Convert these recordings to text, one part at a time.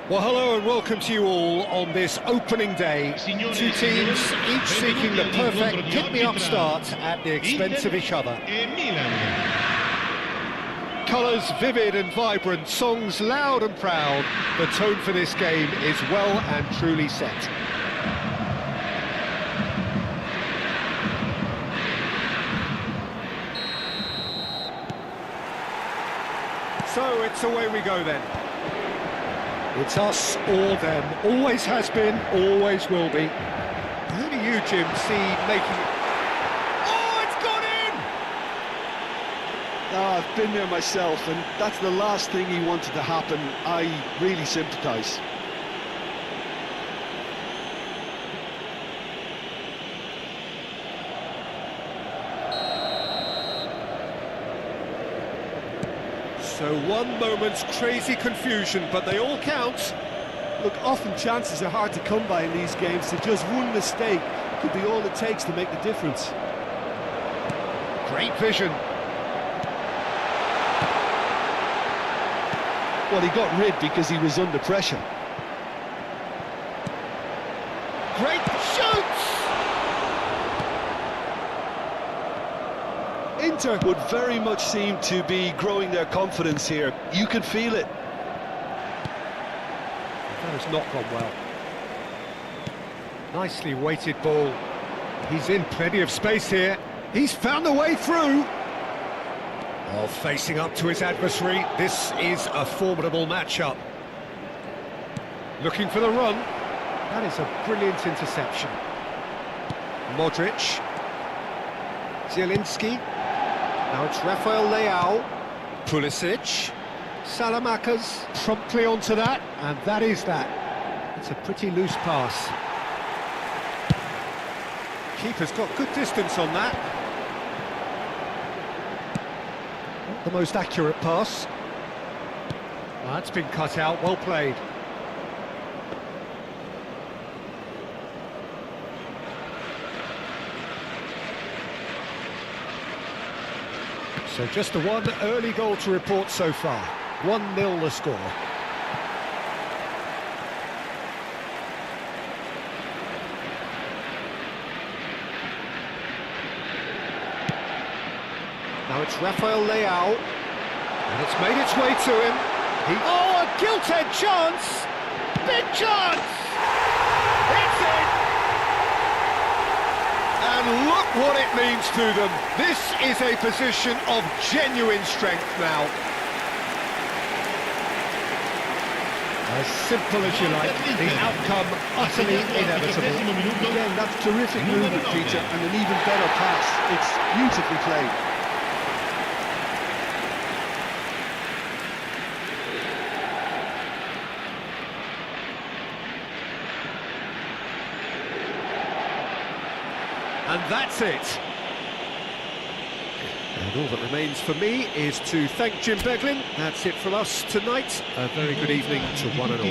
Well, hello and welcome to you all on this opening day. Two teams, each seeking the perfect pick-me-up start at the expense of each other. Colours vivid and vibrant, songs loud and proud. The tone for this game is well and truly set. So it's away we go then. It's us or them. Always has been, always will be. Who do you, Jim, see making it? Oh, it's gone in! I've been there myself, and that's the last thing he wanted to happen. I really sympathise. So one moment's crazy confusion, but they all count. Look, often chances are hard to come by in these games, so just one mistake could be all it takes to make the difference. Great vision. Well, he got rid because he was under pressure. Great shoots! Inter would very much seem to be growing their confidence here. You can feel it. That has not gone well. Nicely weighted ball. He's in plenty of space here. He's found a way through. While facing up to his adversary, this is a formidable matchup. Looking for the run. That is a brilliant interception. Modric. Zielinski. Now it's Rafael Leao. Pulisic. Salamakers promptly onto that, and that is that. It's a pretty loose pass. Keeper's got good distance on that. Not the most accurate pass. That's been cut out, well played. So just the one early goal to report so far. 1-0 the score. Now it's Rafael Leao. And it's made its way to him. Oh, a gilt-edged chance! Big chance! It's in! And look what it means to them. This is a position of genuine strength now. As simple as you like, the outcome utterly inevitable. Again, that's terrific movement, Peter, and an even better pass. It's beautifully played. And that's it. And all that remains for me is to thank Jim Beglin. That's it from us tonight. A very good evening to one and all.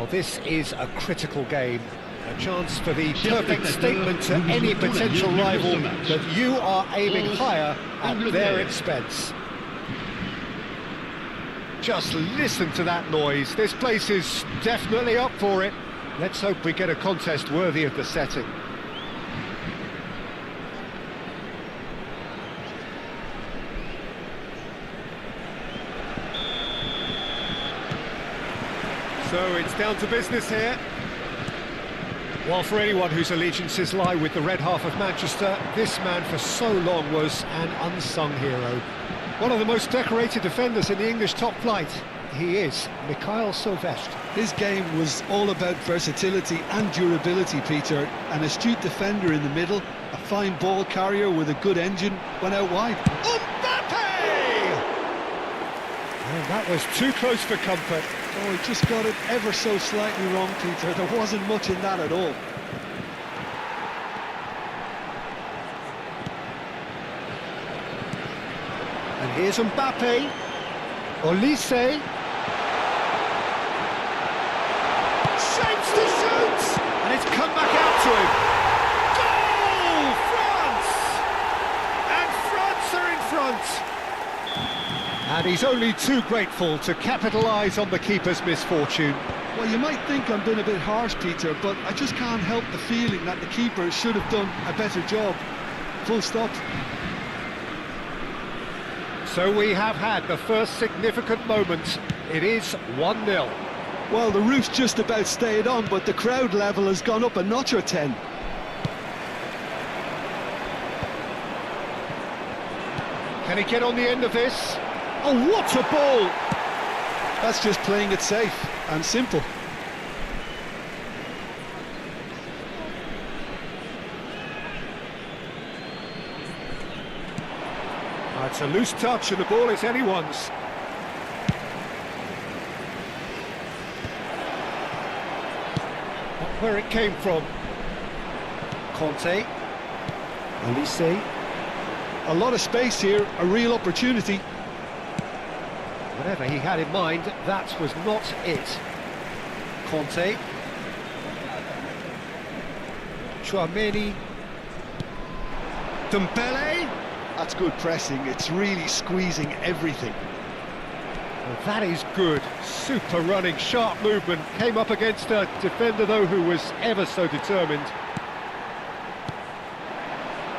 Well, this is a critical game. A chance for the perfect statement to any potential rival that you are aiming higher at their expense. Just listen to that noise. This place is definitely up for it. Let's hope we get a contest worthy of the setting. So it's down to business here. Well, for anyone whose allegiances lie with the red half of Manchester, this man for so long was an unsung hero. One of the most decorated defenders in the English top flight. He is Mikhail Silvestre. His game was all about versatility and durability, Peter. An astute defender in the middle, a fine ball carrier with a good engine, went out wide. Mbappe! And that was too close for comfort. Oh, he just got it ever so slightly wrong, Peter. There wasn't much in that at all. And here's Mbappe. Olise. Shapes to shoot! And it's come back out to him. Goal! France! And France are in front. And he's only too grateful to capitalise on the keeper's misfortune. Well, you might think I'm being a bit harsh, Peter, but I just can't help the feeling that the keeper should have done a better job. Full stop. So we have had the first significant moment. It is 1-0. Well, the roof's just about stayed on, but the crowd level has gone up a notch or 10. Can he get on the end of this? Oh, what a ball! That's just playing it safe and simple. It's a loose touch and the ball is anyone's. Not where it came from. Conte. Olise. A lot of space here, a real opportunity. Whatever he had in mind, that was not it. Conte. Tchouaméni. Dembele. That's good pressing, it's really squeezing everything. Well, that is good. Super running, sharp movement. Came up against a defender, though, who was ever so determined.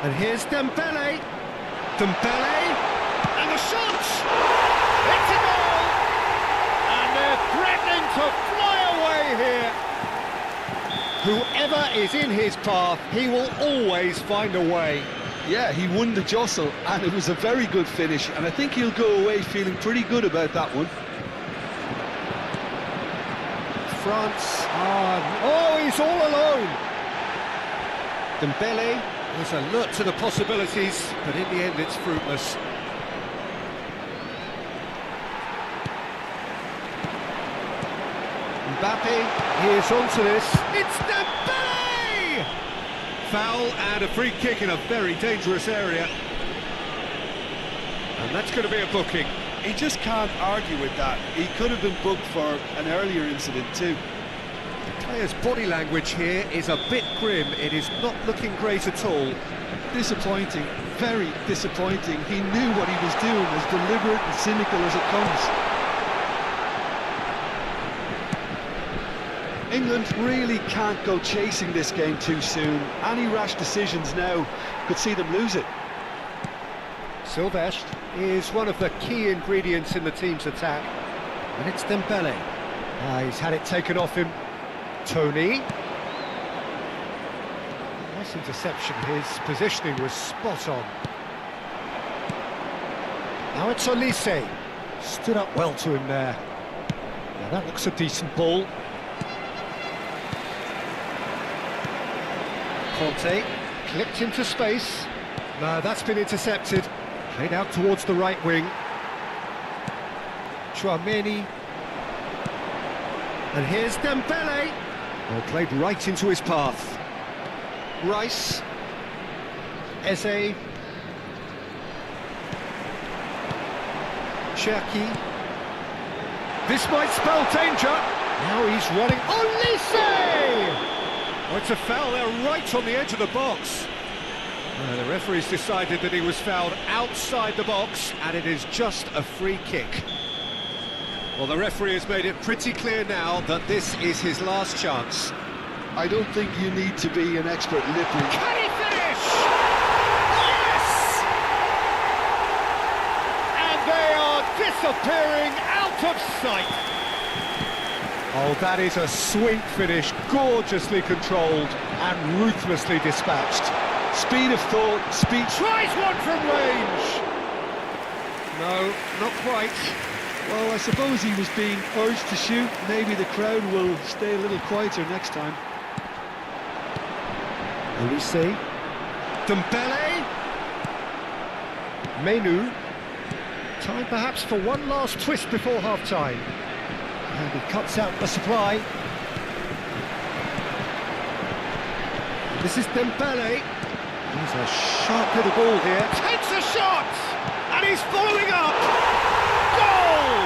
And here's Dembele. Dembele. And the shot! It's a goal! And they're threatening to fly away here. Whoever is in his path, he will always find a way. Yeah, he won the jostle, and it was a very good finish, and I think he'll go away feeling pretty good about that one. France oh, he's all alone. Dembele is alert to the possibilities, but in the end it's fruitless. Mbappe is onto this. It's Dembele! Foul and a free kick in a very dangerous area. And that's going to be a booking. He just can't argue with that. He could have been booked for an earlier incident too. The player's body language here is a bit grim. It is not looking great at all. Disappointing, very disappointing. He knew what he was doing, as deliberate and cynical as it comes. England really can't go chasing this game too soon. Any rash decisions now could see them lose it. Silvestre is one of the key ingredients in the team's attack. And it's Dembele. He's had it taken off him. Tony. Nice interception. His positioning was spot on. Now it's Olise. Stood up well to him there. Now that looks a decent ball. Conte, clipped into space. No, that's been intercepted. Played out towards the right wing. Tchouaméni. And here's Dembele. Well, played right into his path. Rice. Eze. Cherki. This might spell danger. Now he's running. Olise! Oh, it's a foul there right on the edge of the box. The referee's decided that he was fouled outside the box, and it is just a free kick. Well, the referee has made it pretty clear now that this is his last chance. I don't think you need to be an expert lip reader. Can he finish? Yes! And they are disappearing out of sight. Oh, that is a sweet finish, gorgeously controlled and ruthlessly dispatched. Speed of thought, speed... Tries one from range! No, not quite. Well, I suppose he was being urged to shoot. Maybe the crowd will stay a little quieter next time. Olise. Dembele. Menu. Time perhaps for one last twist before half-time. And he cuts out the supply. This is Dembele. He's a sharp little ball here. Takes a shot! And he's following up! Goal!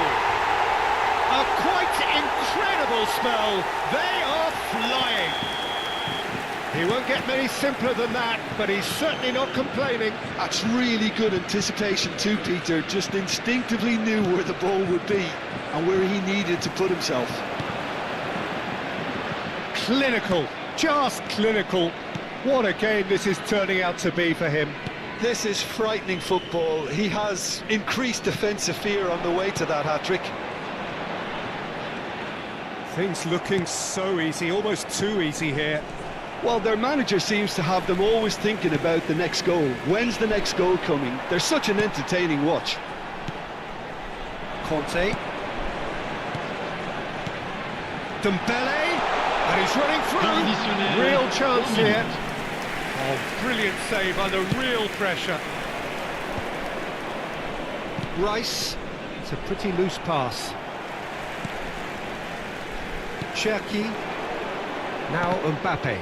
A quite incredible spell. They are flying. He won't get many simpler than that, but he's certainly not complaining. That's really good anticipation too, Peter. Just instinctively knew where the ball would be and where he needed to put himself. Clinical, just clinical. What a game this is turning out to be for him. This is frightening football. He has increased defensive fear on the way to that hat-trick. Things looking so easy, almost too easy here. Well, their manager seems to have them always thinking about the next goal. When's the next goal coming? They're such an entertaining watch. Conte. Dembele, and he's running through. Real chance here. Oh, brilliant save under real pressure. Rice. It's a pretty loose pass. Cherki. Now Mbappe.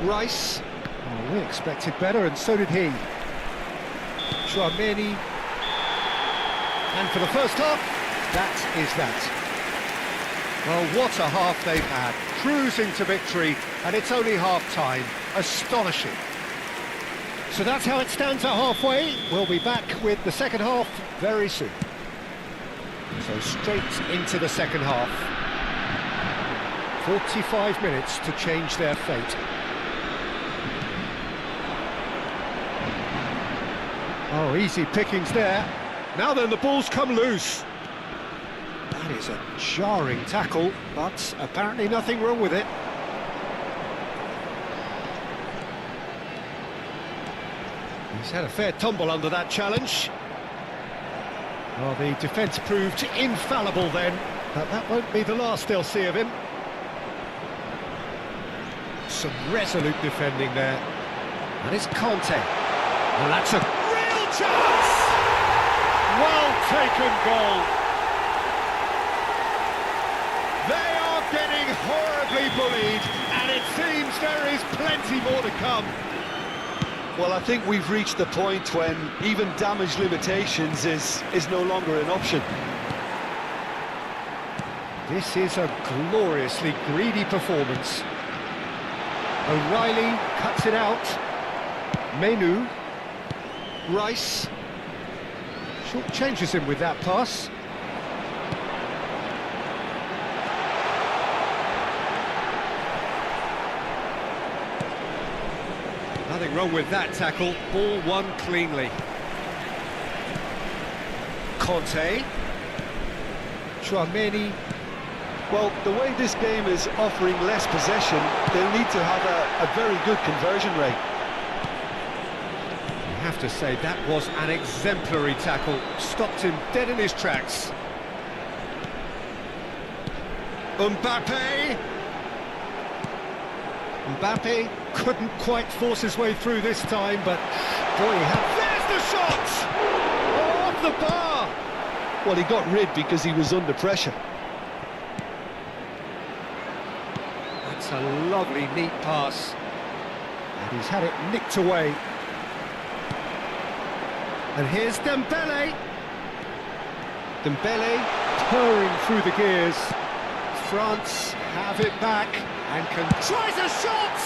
Rice. Oh, we expected better, and so did he. Tchouaméni. And for the first half, that is that. Well, what a half they've had. Cruising to victory, and it's only half-time. Astonishing. So that's how it stands at halfway. We'll be back with the second half very soon. So straight into the second half. 45 minutes to change their fate. Oh, easy pickings there. Now then, the ball's come loose. That is a jarring tackle, but apparently nothing wrong with it. He's had a fair tumble under that challenge. Well, the defence proved infallible then, but that won't be the last they'll see of him. Some resolute defending there. And it's Conte. Well, that's a real chance! Well taken goal. They are getting horribly bullied, and it seems there is plenty more to come. Well, I think we've reached the point when even damage limitations is no longer an option. This is a gloriously greedy performance. O'Reilly cuts it out. Menu. Rice. Short changes him with that pass. Nothing wrong with that tackle. Ball won cleanly. Conte. Tchouaméni. Well, the way this game is offering less possession, they'll need to have a very good conversion rate. I have to say, that was an exemplary tackle. Stopped him dead in his tracks. Mbappe. Mbappe couldn't quite force his way through this time, but boy, he had... There's the shot! Oh, off the bar! Well, he got rid because he was under pressure. That's a lovely, neat pass. And he's had it nicked away. And here's Dembele. Dembele purring through the gears. France have it back and can... Tries a shot!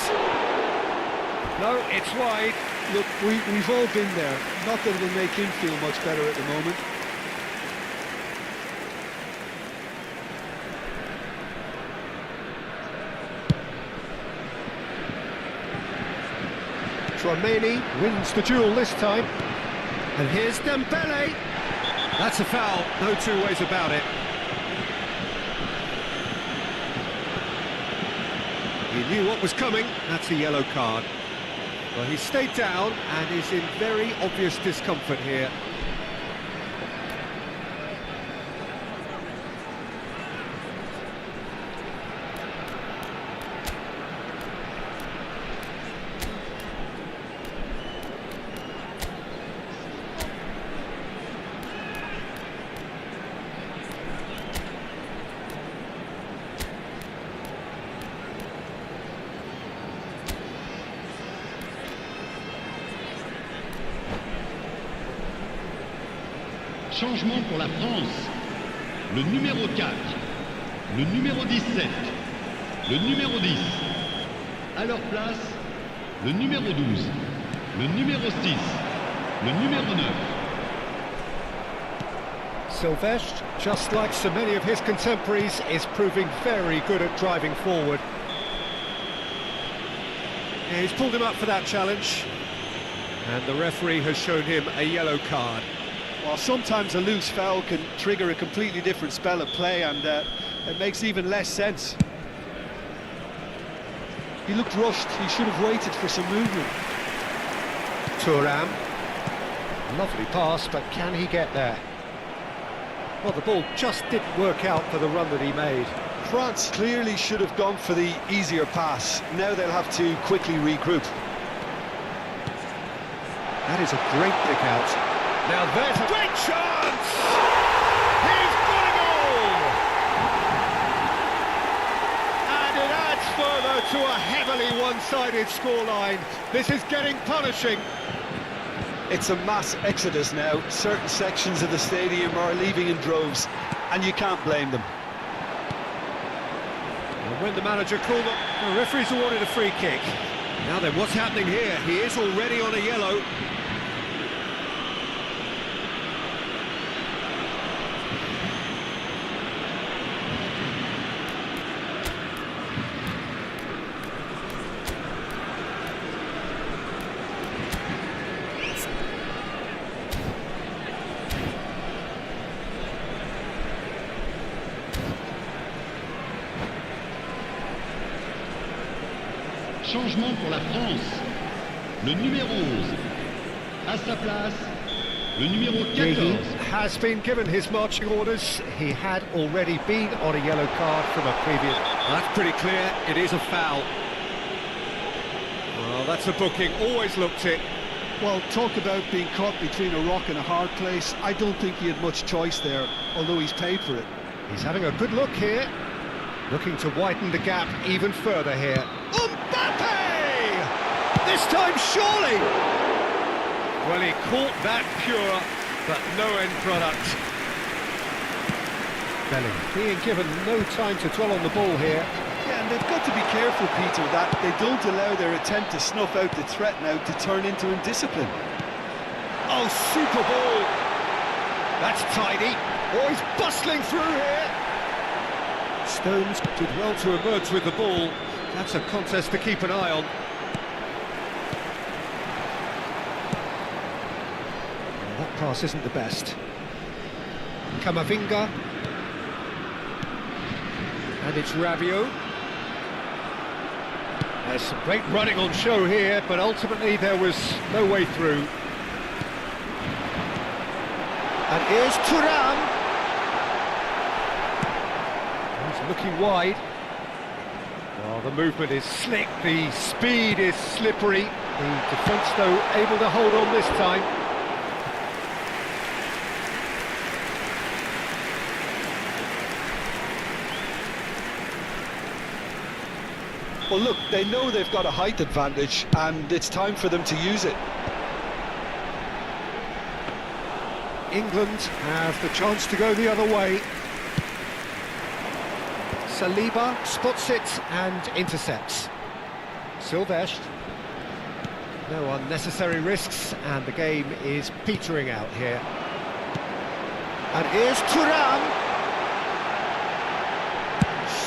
No, it's wide. Look, we've all been there. Not that it'll make him feel much better at the moment. Tchouaméni wins the duel this time. And here's Dembele. That's a foul, no two ways about it. He knew what was coming, that's a yellow card. Well, he stayed down and is in very obvious discomfort here. Changement pour la France. Le numéro 4, le numéro 17, le numéro 10. À leur place, le numéro 12, le numéro 6, le numéro 9. Sylvestre, just like so many of his contemporaries, is proving very good at driving forward. Yeah, he's pulled him up for that challenge. And the referee has shown him a yellow card. Well, sometimes a loose foul can trigger a completely different spell of play, and it makes even less sense. He looked rushed. He should have waited for some movement. Thuram. Lovely pass, but can he get there? Well, the ball just didn't work out for the run that he made. France clearly should have gone for the easier pass. Now they'll have to quickly regroup. That is a great pick out. Now there's a great chance! He's got a goal! And it adds further to a heavily one-sided scoreline. This is getting punishing. It's a mass exodus now. Certain sections of the stadium are leaving in droves, and you can't blame them. And when the manager called up, the referee's awarded a free kick. Now then, what's happening here? He is already on a yellow. Changement pour la France. Le numéro 11. À sa place, le numéro 14. He has been given his marching orders. He had already been on a yellow card from a previous... That's pretty clear, it is a foul. Well, that's a booking, always looked it. Well, talk about being caught between a rock and a hard place. I don't think he had much choice there, although he's paid for it. He's having a good look here. Looking to widen the gap even further here. Mbappe! This time, surely! Well, he caught that pure, but no end product. Bellingham being given no time to dwell on the ball here. Yeah, and they've got to be careful, Peter, that they don't allow their attempt to snuff out the threat now to turn into indiscipline. Oh, super ball! That's tidy. Oh, he's bustling through here. Stones did well to emerge with the ball. That's a contest to keep an eye on. Well, that pass isn't the best. Camavinga. And it's Rabiot. There's some great running on show here, but ultimately there was no way through. And here's Thuram. He's looking wide. Well, the movement is slick, the speed is slippery. The defence, though, able to hold on this time. Well, look, they know they've got a height advantage, and it's time for them to use it. England have the chance to go the other way. Saliba spots it and intercepts. Silvestre. No unnecessary risks, and the game is petering out here. And here's Thuram.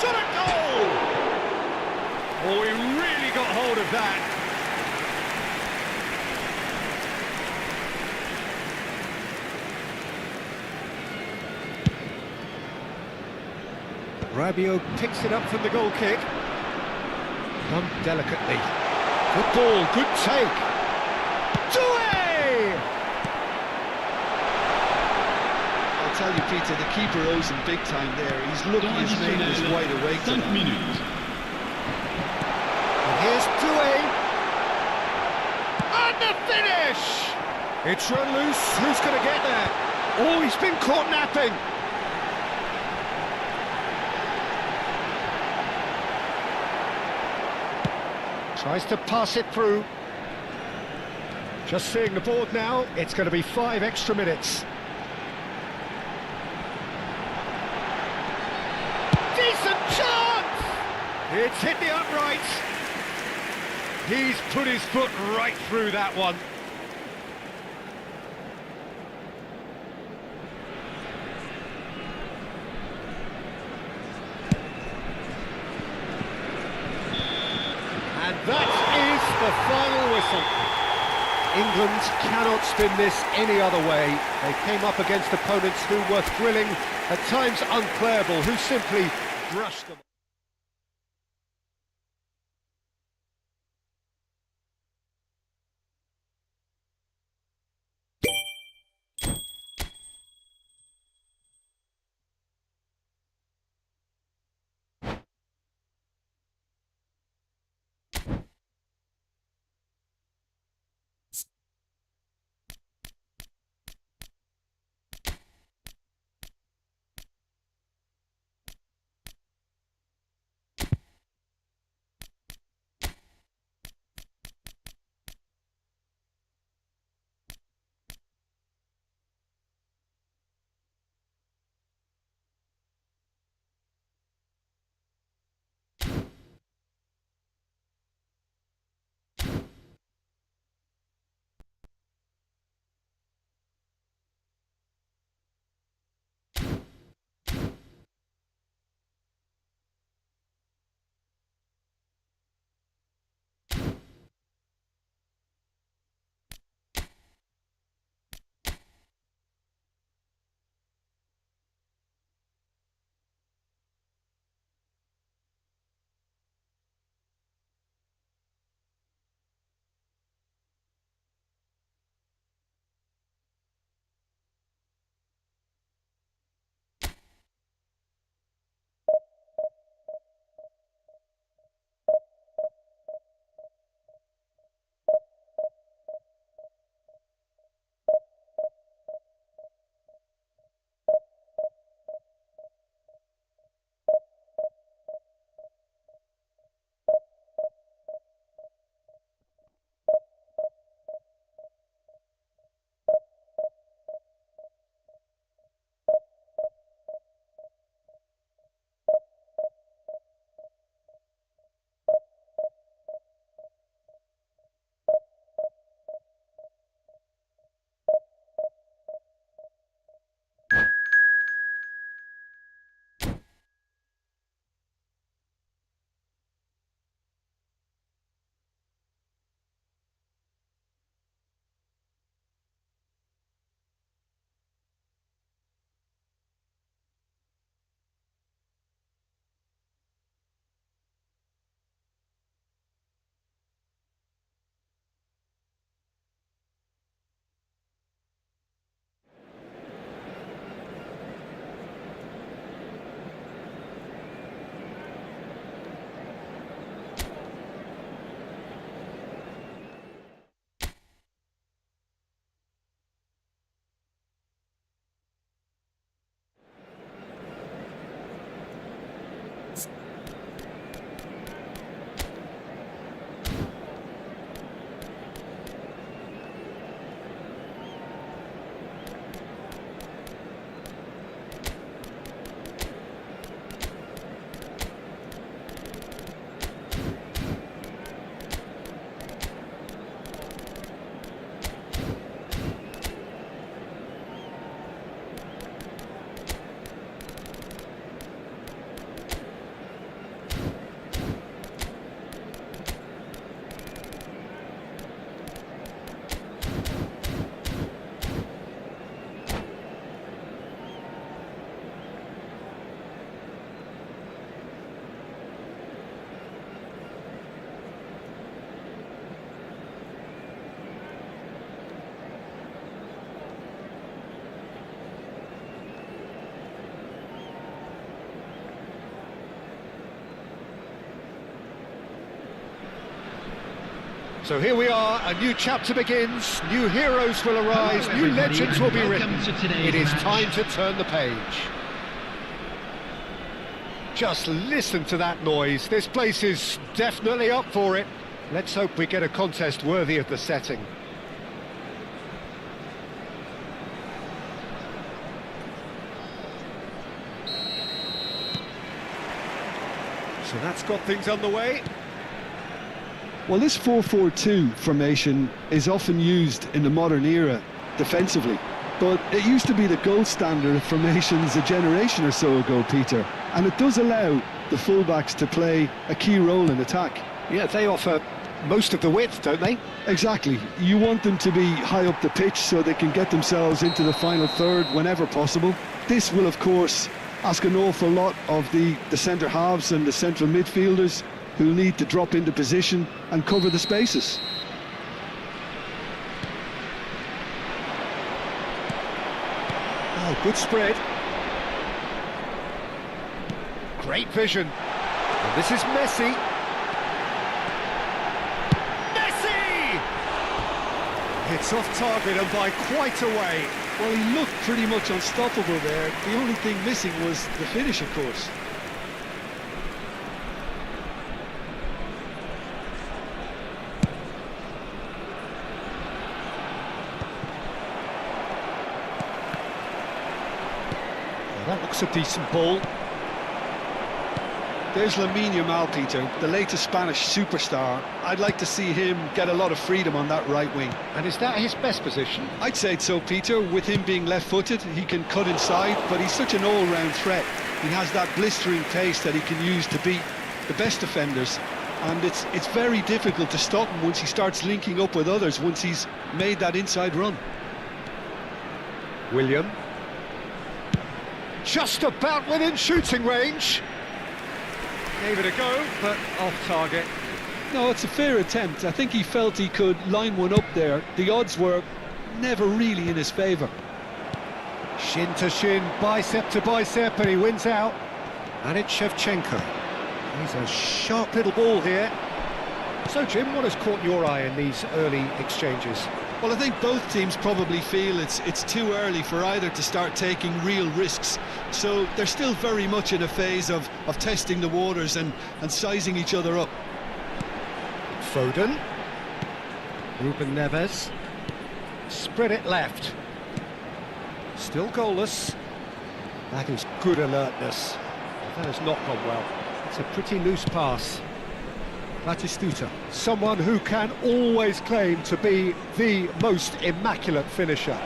Shot a goal! Oh, he really got hold of that. Rabiot picks it up from the goal kick. Done delicately. Good ball, good take. Doué! I'll tell you, Peter, the keeper owes him big time there. He's lucky his name is wide awake to 5 that. minutes. And here's Doué. And the finish! It's run loose. Who's going to get there? Oh, he's been caught napping. Tries to pass it through. Just seeing the board now, it's going to be 5 extra minutes. Decent chance! It's hit the uprights. He's put his foot right through that one. And that is the final whistle. England cannot spin this any other way. They came up against opponents who were thrilling, at times unplayable, who simply brushed them. So here we are, a new chapter begins, new heroes will arise, Hello, new everybody, legends will be and written. welcome to today's It is match. time to turn the page. Just listen to that noise, this place is definitely up for it. Let's hope we get a contest worthy of the setting. So that's got things underway. Well, this 4-4-2 formation is often used in the modern era defensively, but it used to be the gold standard of formations a generation or so ago, Peter, and it does allow the fullbacks to play a key role in attack. Yeah, they offer most of the width, don't they? Exactly. You want them to be high up the pitch so they can get themselves into the final third whenever possible. This will, of course, ask an awful lot of the centre halves and the central midfielders, who need to drop into position and cover the spaces. Oh, good spread. Great vision. And this is Messi. Messi! It's off target and by quite a way. Well, he looked pretty much unstoppable there. The only thing missing was the finish, of course. Well, that looks a decent ball. There's Lamine Yamal, Peter, the latest Spanish superstar. I'd like to see him get a lot of freedom on that right wing. And is that his best position? I'd say so, Peter. With him being left-footed, he can cut inside, but he's such an all-round threat. He has that blistering pace that he can use to beat the best defenders, and it's very difficult to stop him once he starts linking up with others, once he's made that inside run. William. Just about within shooting range. Gave it a go, but off target. No, it's a fair attempt. I think he felt he could line one up there. The odds were never really in his favour. Shin to shin, bicep to bicep, and he wins out. And it's Shevchenko. He's a sharp little ball here. So, Jim, what has caught your eye in these early exchanges? Well, I think both teams probably feel it's too early for either to start taking real risks. So they're still very much in a phase of testing the waters and sizing each other up. Foden. Ruben Neves. Spread it left. Still goalless. That is good alertness. That has not gone well. It's a pretty loose pass. Batistuta, someone who can always claim to be the most immaculate finisher.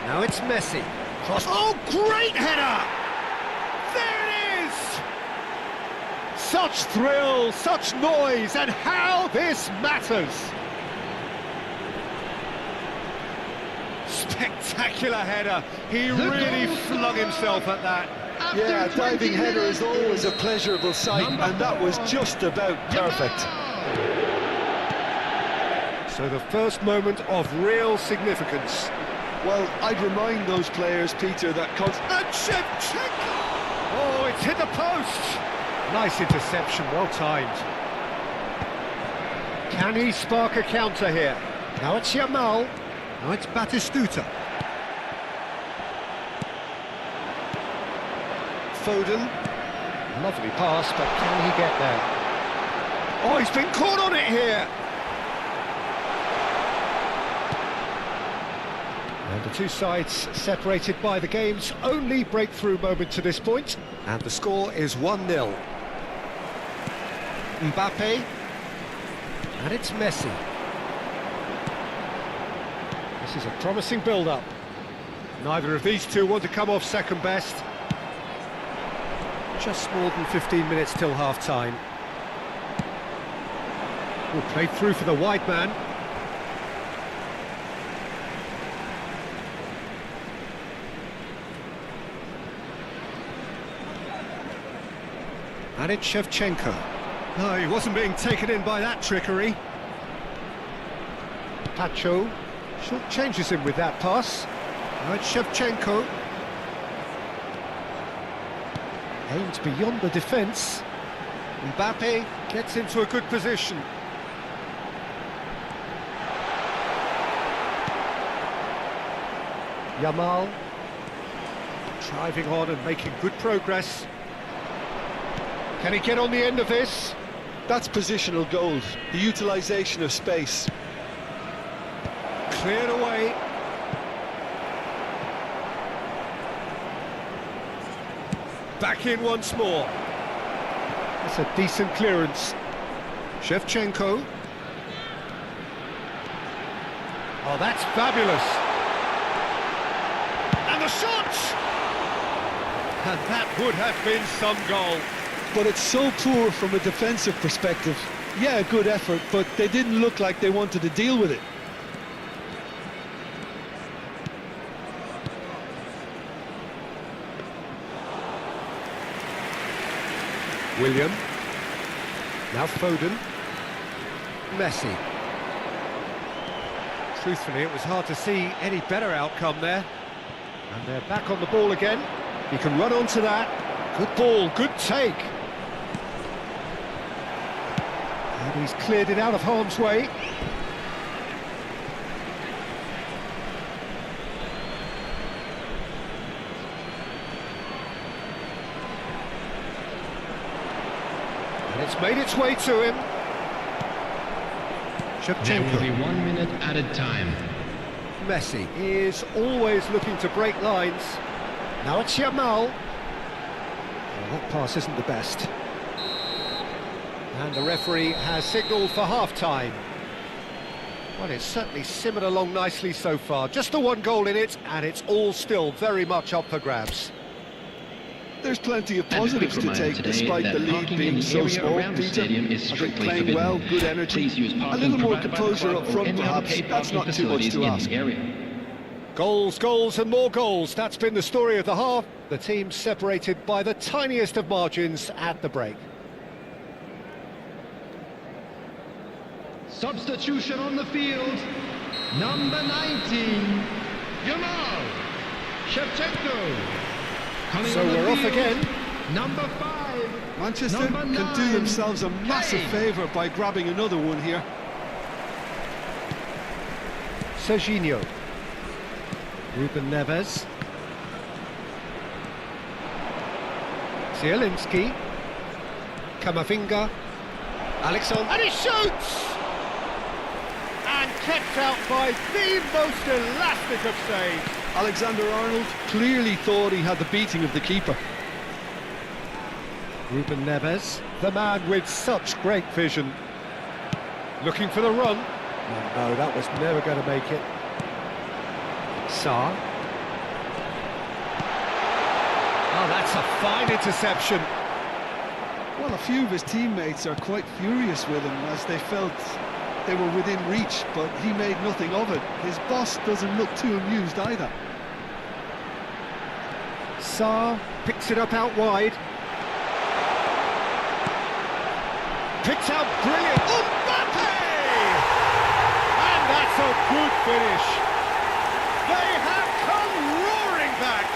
Now it's Messi. Cross. Oh, great header! There it is! Such thrill, such noise, and how this matters! Spectacular header. He really flung himself at that. Yeah, a diving header is always a pleasurable sight, and that was just about perfect. So the first moment of real significance. Well, I'd remind those players, Peter, that... And Shevchenko! Oh, it's hit the post! Nice interception, well timed. Can he spark a counter here? Now it's Yamal. Now it's Batistuta. Foden. Lovely pass, but can he get there? Oh, he's been caught on it here! And the two sides separated by the game's only breakthrough moment to this point. And the score is 1-0. Mbappe. And it's Messi. This is a promising build-up. Neither of these two want to come off second best. Just more than 15 minutes till half-time. Will play through for the wide man. And it's Shevchenko. No, he wasn't being taken in by that trickery. Pacho short changes him with that pass. Now it's Shevchenko. Aimed beyond the defence. Mbappe gets into a good position. Yamal. Driving on and making good progress. Can he get on the end of this? That's positional goals, the utilisation of space. Cleared away. Back in once more. That's a decent clearance. Shevchenko. Oh, that's fabulous. And the shot! And that would have been some goal. But it's so poor from a defensive perspective. Yeah, good effort, but they didn't look like they wanted to deal with it. William. Now Foden. Messi. Truthfully, it was hard to see any better outcome there. And they're back on the ball again. He can run onto that. Good ball, good take. And he's cleared it out of harm's way. And it's made its way to him. There will Shevchenko. be 1 minute added time. Messi is always looking to break lines. Now it's Yamal. Well, that pass isn't the best. And the referee has signalled for half-time. Well, it's certainly simmered along nicely so far. Just the one goal in it, and it's all still very much up for grabs. There's plenty of And a quick positives to reminder take, today despite that the lead parking in being the so area small. around the Peter, stadium is I think strictly playing forbidden. well, good energy, Please use a parking little more provided by the composure club up or front any other perhaps. paid That's parking not too much facilities to in ask. the area. Goals, goals and more goals. That's been the story of the half. The team separated by the tiniest of margins at the break. Substitution on the field. Number 19, Yamal. Shevchenko. Coming So on the we're off field, again. Number 5. Manchester Number can do 9, themselves a massive Kane. favour by grabbing another one here. Serginho. Ruben Neves. Zielinski. Kamavinga. Alexander. And he shoots! And kept out by the most elastic of saves. Alexander-Arnold clearly thought he had the beating of the keeper. Ruben Neves, the man with such great vision. Looking for the run. No, that was never going to make it. Sarr. Oh, that's a fine interception. Well, a few of his teammates are quite furious with him as they felt they were within reach, but he made nothing of it. His boss doesn't look too amused either. Sarr picks it up out wide. Picked out brilliant. Mbappe! And that's a good finish. They have come roaring back.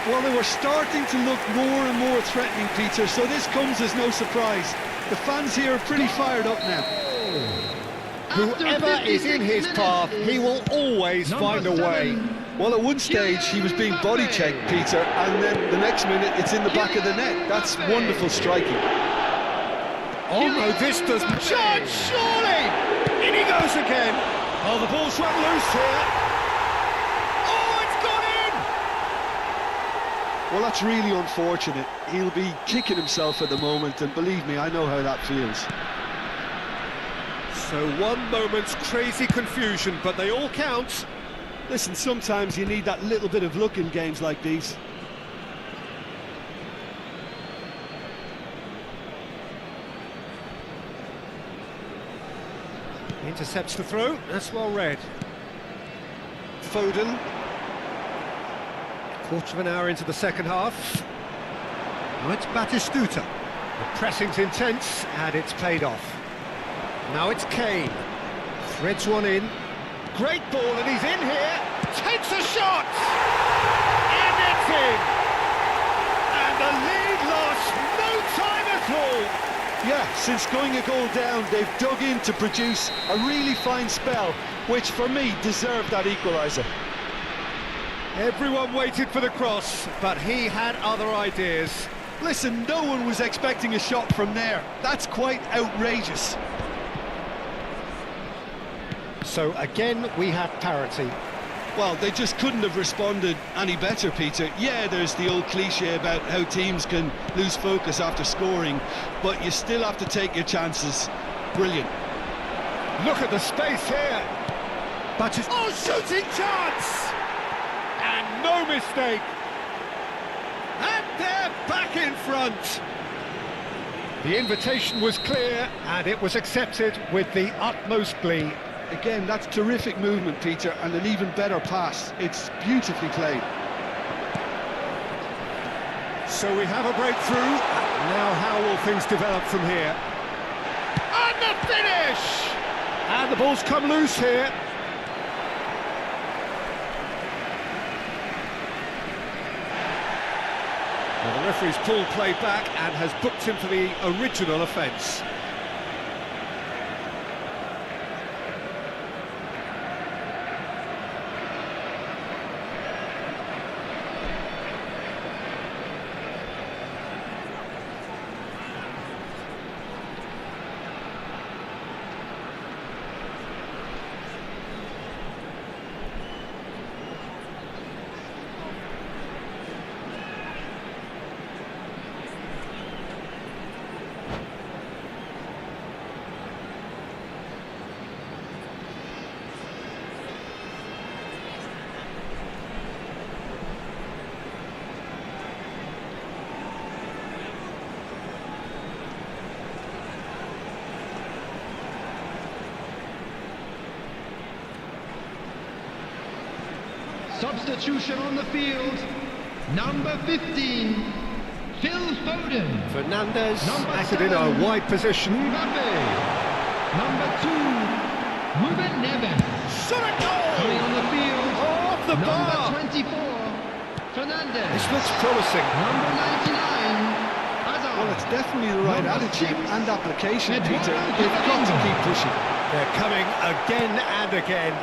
Well, they were starting to look more and more threatening, Peter, so this comes as no surprise. The fans here are pretty fired up now. Whoever is in his path, he will always find a way. Well, at one stage he was being body checked, Peter, and then the next minute it's in the back of the net. That's wonderful striking. Oh no, this doesn't... Chance, surely! In he goes again. Oh, the ball's run loose here. Oh, it's gone in! Well, that's really unfortunate. He'll be kicking himself at the moment, and believe me, I know how that feels. So one moment's crazy confusion, but they all count. Listen, sometimes you need that little bit of luck in games like these. Intercepts the throw, that's well read. Foden. Quarter of an hour into the second half. Now it's Batistuta. The pressing's intense, and it's paid off. Now it's Kane. Threads one in. Great ball, and he's in here. Takes a shot! And it's in! And the lead lost no time at all! Yeah, since going a goal down, they've dug in to produce a really fine spell, which for me deserved that equaliser. Everyone waited for the cross, but he had other ideas. Listen, no one was expecting a shot from there. That's quite outrageous. So again, we have parity. Well, they just couldn't have responded any better, Peter. Yeah, there's the old cliche about how teams can lose focus after scoring, but you still have to take your chances. Brilliant. Look at the space here. But it's... Oh, shooting chance! And no mistake. And they're back in front. The invitation was clear, and it was accepted with the utmost glee. Again, that's terrific movement, Peter, and an even better pass. It's beautifully played. So we have a breakthrough. Now how will things develop from here? And the finish! And the ball's come loose here. Well, the referee's pulled play back and has booked him for the original offence. Substitution on the field, number 15, Phil Foden. Fernandes Number acted in a 7, wide position. Mbappe. Number 2, Ruben Neves. Shot a goal! Coming on the field, Off the bar! number 24, Fernandes. This looks promising. Number 99, Hazard. Well, it's definitely the right Number attitude 6, and application, Eduardo Peter. They've got to keep pushing. They're coming again and again.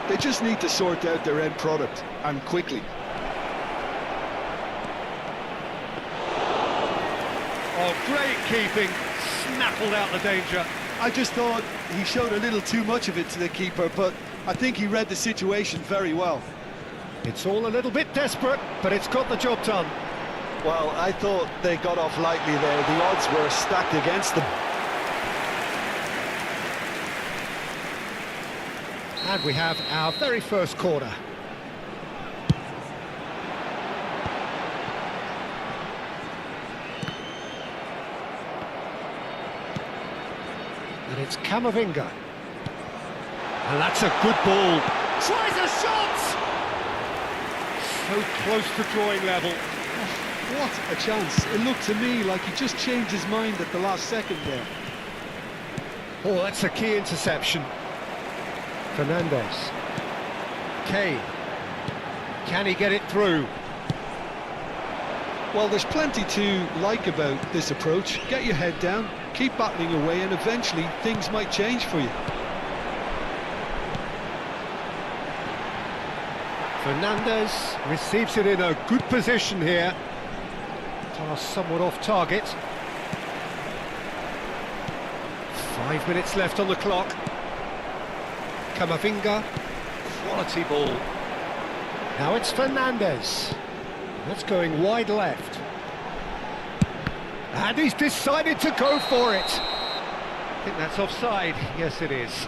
They just need to sort out their end product, and quickly. Oh, great keeping. Snaffled out the danger. I just thought he showed a little too much of it to the keeper, but I think he read the situation very well. It's all a little bit desperate, but it's got the job done. Well, I thought they got off lightly there. The odds were stacked against them. And we have our very first corner. And it's Camavinga. And that's a good ball. Tries a shot! So close to drawing level. What a chance. It looked to me like he just changed his mind at the last second there. Oh, that's a key interception. Fernandes. Kane. Can he get it through? Well, there's plenty to like about this approach. Get your head down, keep battling away, and eventually things might change for you. Fernandes receives it in a good position here. Pass somewhat off target. 5 minutes left on the clock. Camavinga, quality ball. Now it's Fernandes. That's going wide left. And he's decided to go for it. I think that's offside. Yes, it is.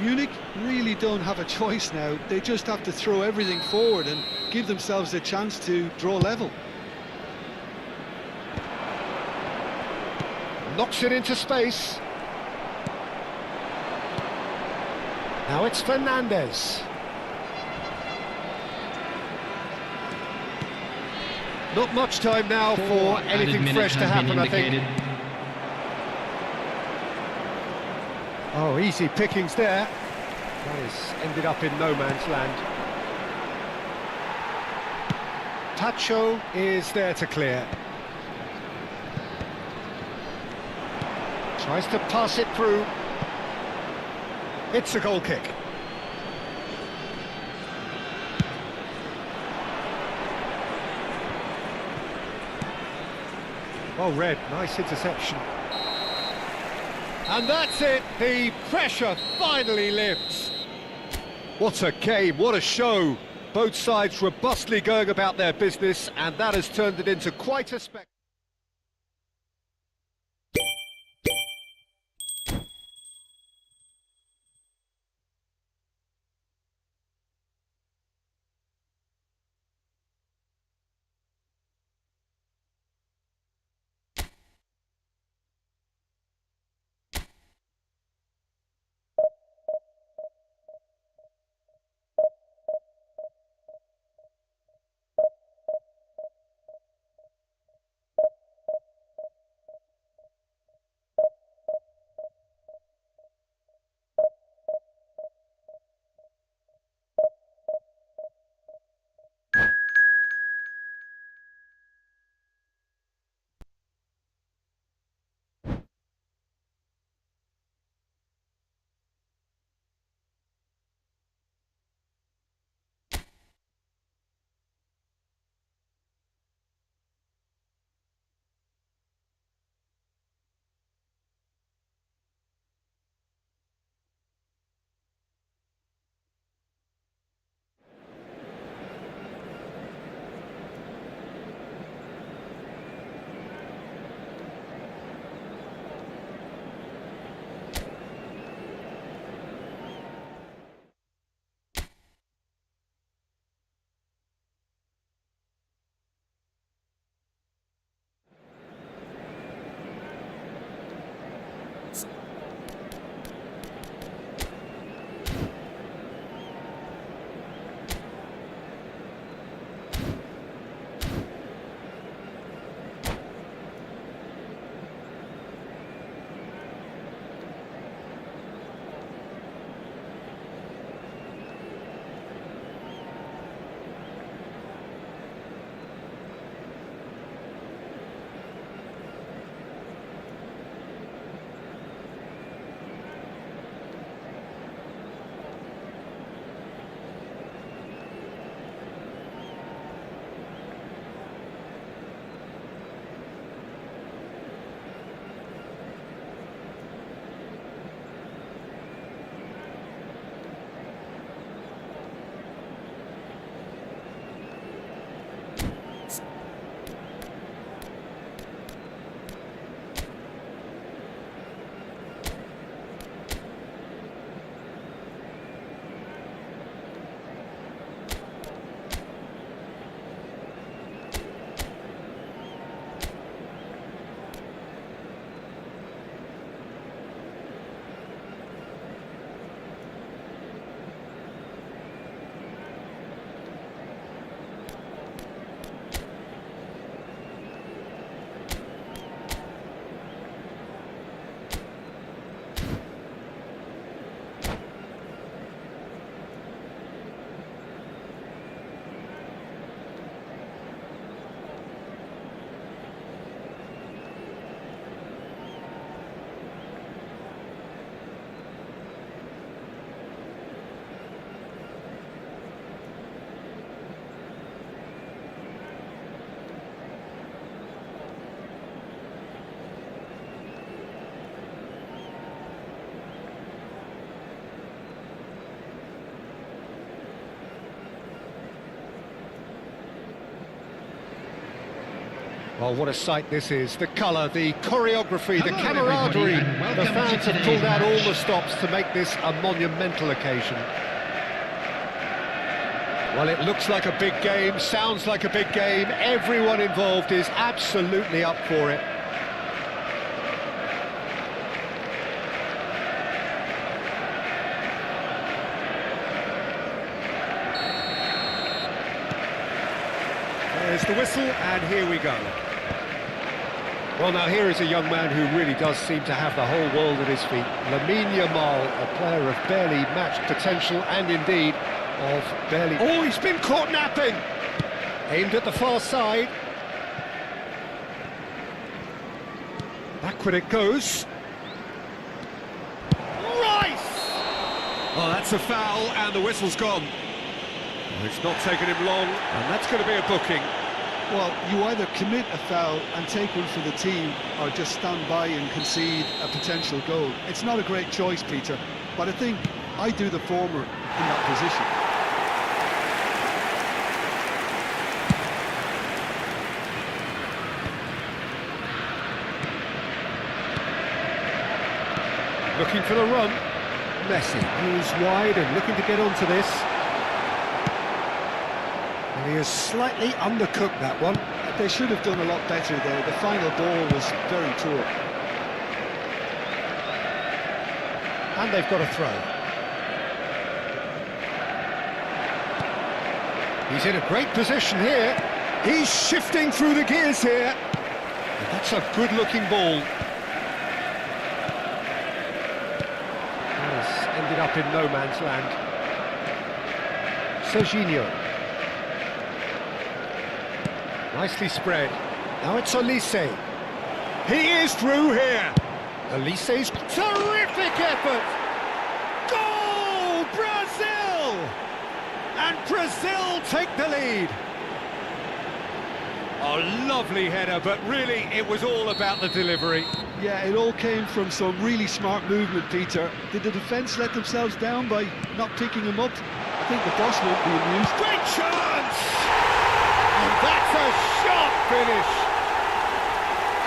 Munich really don't have a choice now. They just have to throw everything forward and give themselves a chance to draw level. Knocks it into space. Now it's Fernandes. Not much time now for anything fresh to happen, I think. Oh, easy pickings there. That has ended up in no man's land. Tacho is there to clear. Tries to pass it through. It's a goal kick. Well read, nice interception. And that's it, the pressure finally lifts. What a game, what a show. Both sides robustly going about their business, and that has turned it into quite a spectacle. Well, what a sight this is. The colour, the choreography, the camaraderie. The fans have pulled out all the stops to make this a monumental occasion. Well, it looks like a big game, sounds like a big game. Everyone involved is absolutely up for it. There's the whistle, and here we go. Well, now here is a young man who really does seem to have the whole world at his feet. Lamine Yamal, a player of barely matched potential and indeed of barely... Oh, he's been caught napping! Aimed at the far side. Backward it goes. Rice! Oh, that's a foul, and the whistle's gone. Well, it's not taken him long, and that's going to be a booking. Well, you either commit a foul and take one for the team, or just stand by and concede a potential goal. It's not a great choice, Peter, but I think I do the former in that position. Looking for the run. Messi, who's wide and looking to get onto this. And he has slightly undercooked that one. They should have done a lot better, though. The final ball was very poor. And they've got a throw. He's in a great position here. He's shifting through the gears here. And that's a good-looking ball. Has ended up in no man's land. Serginho. Nicely spread. Now it's Olise. He is through here. Olise's terrific effort. Goal, Brazil! And Brazil take the lead. A lovely header, but really it was all about the delivery. Yeah, it all came from some really smart movement, Peter. Did the defence let themselves down by not picking him up? I think the boss won't be amused. Great chance! And that's a sharp finish.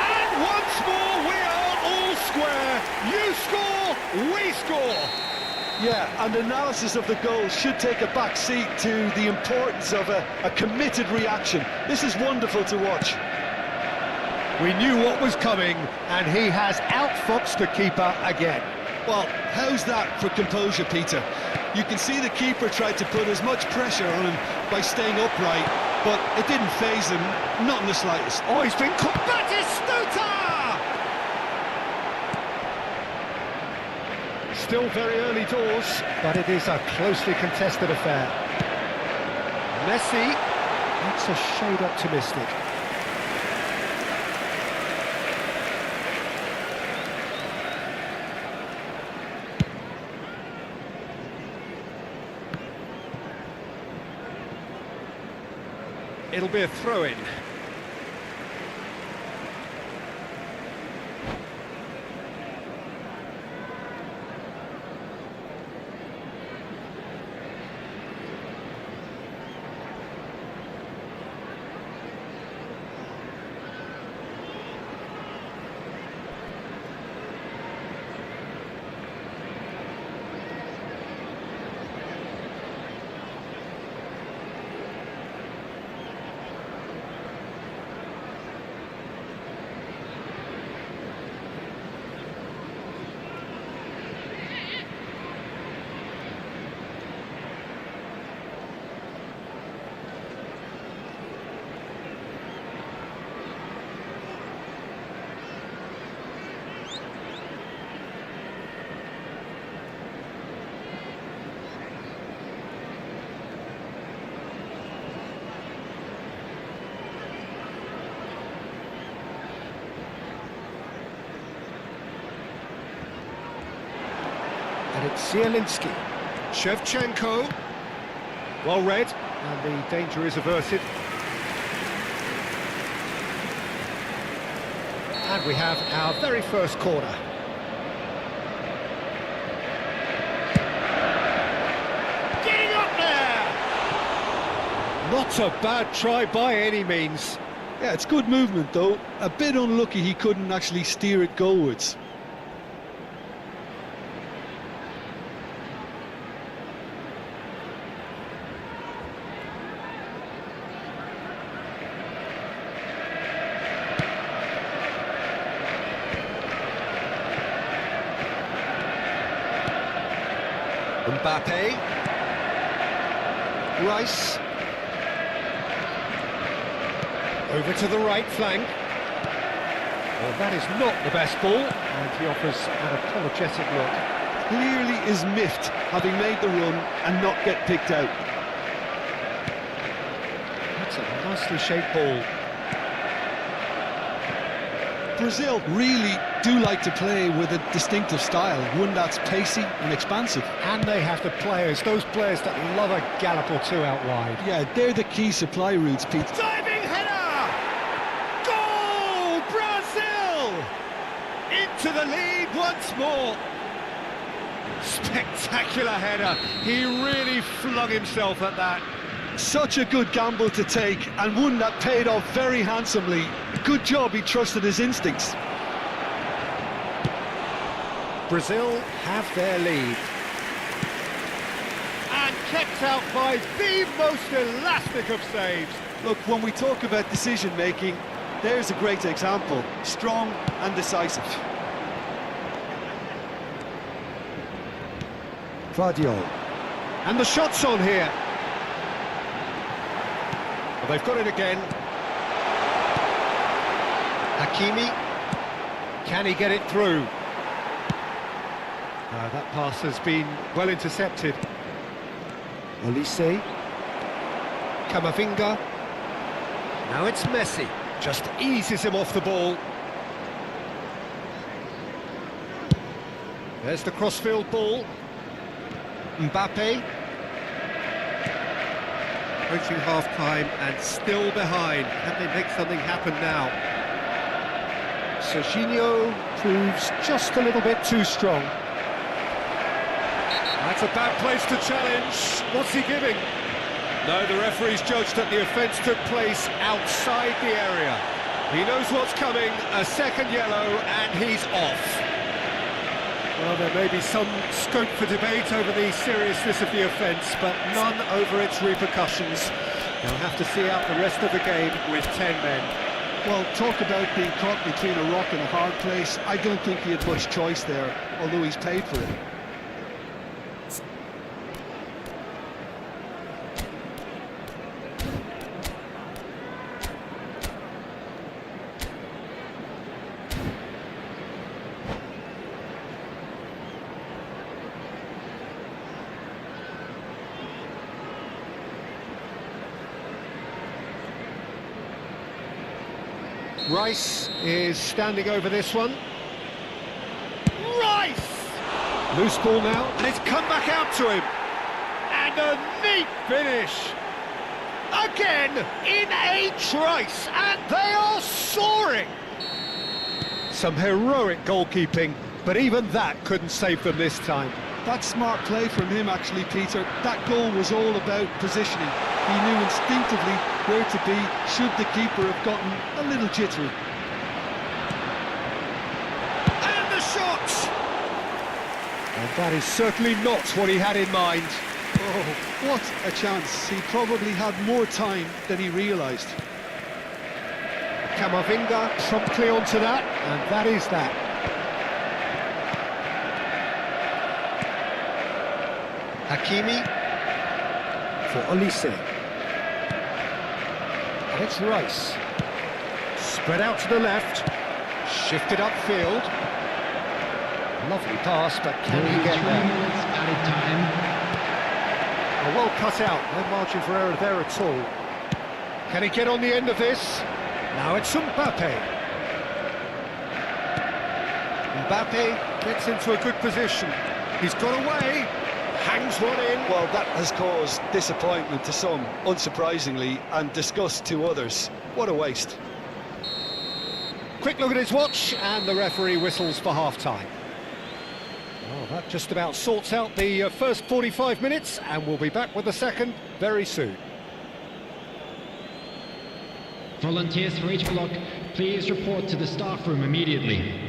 And once more we are all square. You score, we score. Yeah, and analysis of the goal should take a back seat to the importance of a committed reaction. This is wonderful to watch. We knew what was coming, and he has outfoxed the keeper again. Well, how's that for composure, Peter? You can see the keeper tried to put as much pressure on him by staying upright, but it didn't faze him, not in the slightest. Oh, he's been caught. Batistuta! Still very early doors, but it is a closely contested affair. Messi, that's a shade optimistic. It'll be a throw-in. And it's Zielinski. Shevchenko. Well read, and the danger is averted. And we have our very first corner. Getting up there! Not a bad try by any means. Yeah, it's good movement, though. A bit unlucky he couldn't actually steer it goalwards. Mbappe. Rice. Over to the right flank. Well, that is not the best ball, and he offers an apologetic look. Clearly is miffed, having made the run and not get picked out. That's a nicely shaped ball. Brazil really do like to play with a distinctive style, one that's pacey and expansive. And they have the players, those players that love a gallop or two out wide. Yeah, they're the key supply routes, Pete. Diving header! once more. Spectacular header. He really flung himself at that. Such a good gamble to take, and one that paid off very handsomely. Good job he trusted his instincts. Brazil have their lead. And kept out by the most elastic of saves. Look, when we talk about decision-making, there's a great example. Strong and decisive. Vardiol. And the shot's on here. Well, they've got it again. Hakimi. Can he get it through? That pass has been well intercepted. Olise. Camavinga. Now it's Messi. Just eases him off the ball. There's the crossfield ball. Mbappe. Approaching half-time and still behind. Can they make something happen now? Serginho proves just a little bit too strong. That's a bad place to challenge. What's he giving? No, the referee's judged that the offence took place outside the area. He knows what's coming, a second yellow, and he's off. Well, there may be some scope for debate over the seriousness of the offence, but none over its repercussions. They'll have to see out the rest of the game with 10 men. Well, talk about being caught between a rock and a hard place. I don't think he had much choice there, although he's paid for it. Rice is standing over this one. Rice! Loose ball now, and it's come back out to him. And a neat finish. Again, in a trice, and they are soaring. Some heroic goalkeeping, but even that couldn't save them this time. That's smart play from him, actually, Peter. That goal was all about positioning. He knew instinctively where to be should the keeper have gotten a little jittery. And the shot! And that is certainly not what he had in mind. Oh, what a chance. He probably had more time than he realised. Camavinga promptly onto that, and that is that. Hakimi for Olise. And it's Rice. Spread out to the left. Shifted upfield. Lovely pass, but can he get 3 there? minutes added time. Oh, well cut out. No margin for error there at all. Can he get on the end of this? Now it's Mbappe. Mbappe gets into a good position. He's got away. Hangs one in. Well, that has caused disappointment to some, unsurprisingly, and disgust to others. What a waste. Quick look at his watch, and the referee whistles for half-time. Well, that just about sorts out the first 45 minutes, and we'll be back with the second very soon. Volunteers for each block, please report to the staff room immediately.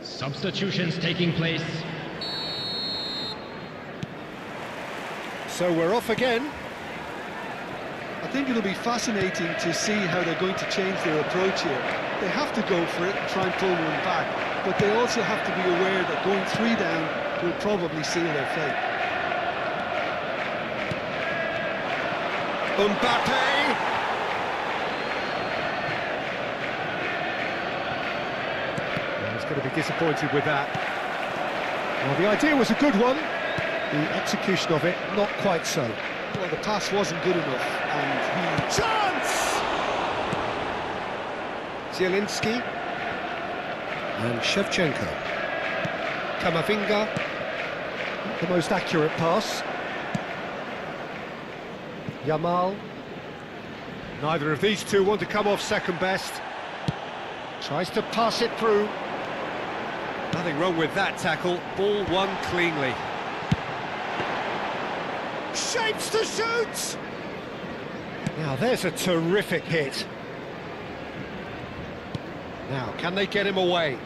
Substitutions taking place. So we're off again. I think it'll be fascinating to see how they're going to change their approach here. They have to go for it and try and pull one back, but they also have to be aware that going 3 down will probably seal their fate. Mbappe! going to be disappointed with that. Well, the idea was a good one. The execution of it, not quite so. Well, the pass wasn't good enough, and he... Chance! Zielinski. And Shevchenko. Kamavinga. The most accurate pass. Yamal. Neither of these two want to come off second best. Tries to pass it through. Nothing wrong with that tackle. Ball won cleanly. Shapes to shoot! Now there's a terrific hit. Now, can they get him away?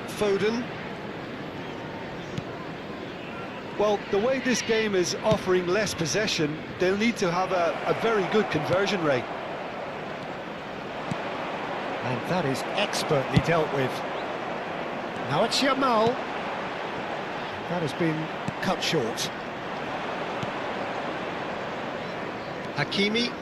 Foden. Well, the way this game is offering less possession, they'll need to have a very good conversion rate. And that is expertly dealt with. Now it's Yamal. That has been cut short. Hakimi.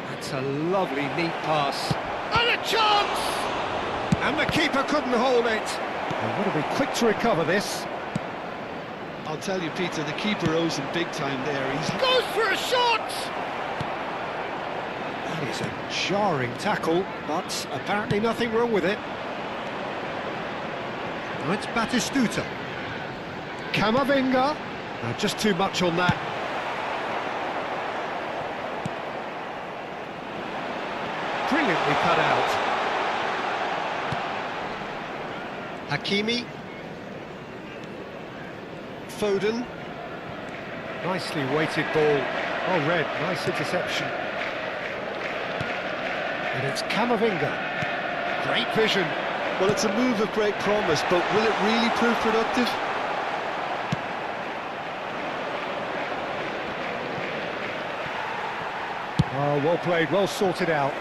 That's a lovely, neat pass. And a chance! And the keeper couldn't hold it. And would have been quick to recover this. I'll tell you, Peter, the keeper owes him big time there. He's... Goes for a shot! That is a jarring tackle, but apparently nothing wrong with it. Now it's Batistuta. Kamavinga. Just too much on that. Brilliantly cut out. Hakimi. Foden. Nicely weighted ball. Oh, Red, nice interception. And it's Kamavinga. Great vision. Well, it's a move of great promise, but will it really prove productive? Oh, well played, well sorted out.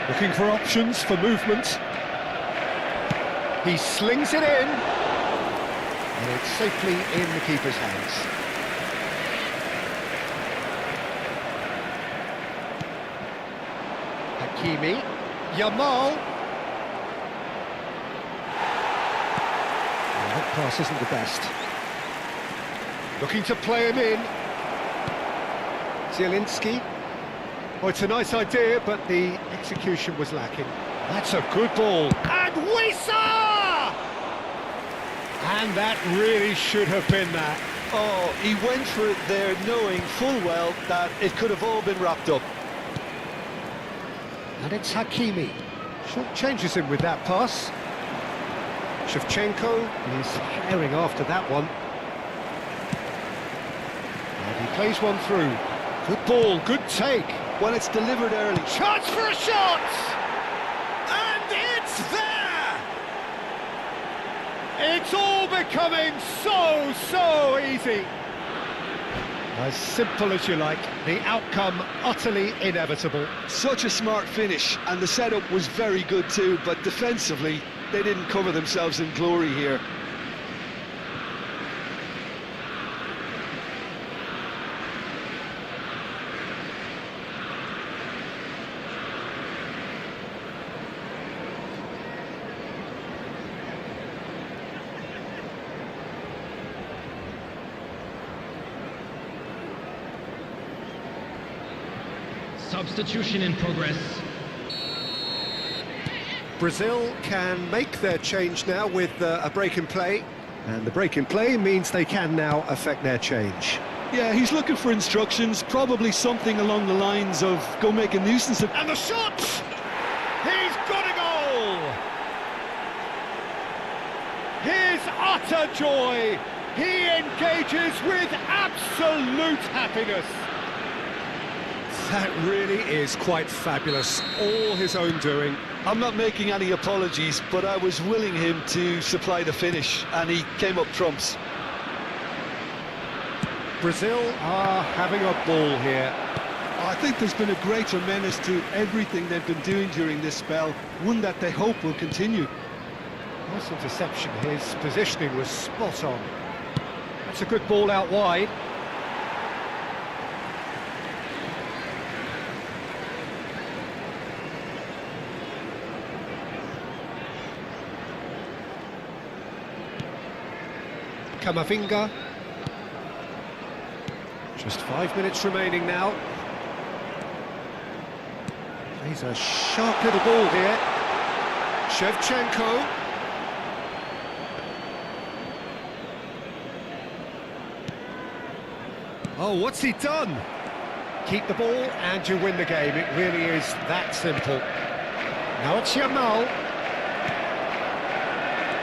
Looking for options for movement. He slings it in. And it's safely in the keeper's hands. Hakimi. Yamal. That pass isn't the best. Looking to play him in. Zielinski. Oh, it's a nice idea, but the execution was lacking. That's a good ball. And Wissa! And that really should have been that. Oh, he went for it there knowing full well that it could have all been wrapped up. And it's Hakimi. Short changes him with that pass. Shevchenko is herring after that one. And he plays one through. Good ball, good take. When it's delivered early. Chance for a shot! And it's there! It's all becoming so easy. As simple as you like, the outcome utterly inevitable. Such a smart finish, and the setup was very good too, but defensively, they didn't cover themselves in glory here. Substitution in progress. Brazil can make their change now with a break in play. And the break in play means they can now affect their change. Yeah, he's looking for instructions, probably something along the lines of go make a nuisance of... And the shot! He's got a goal! His utter joy! He engages with absolute happiness. That really is quite fabulous, all his own doing. I'm not making any apologies, but I was willing him to supply the finish, and he came up trumps. Brazil are having a ball here. I think there's been a greater menace to everything they've been doing during this spell, one that they hope will continue. Nice interception, his positioning was spot on. That's a good ball out wide. Camavinga. Just 5 minutes remaining now. He's a sharp little ball here. Shevchenko. Oh, what's he done? Keep the ball and you win the game. It really is that simple. Now it's Yamal.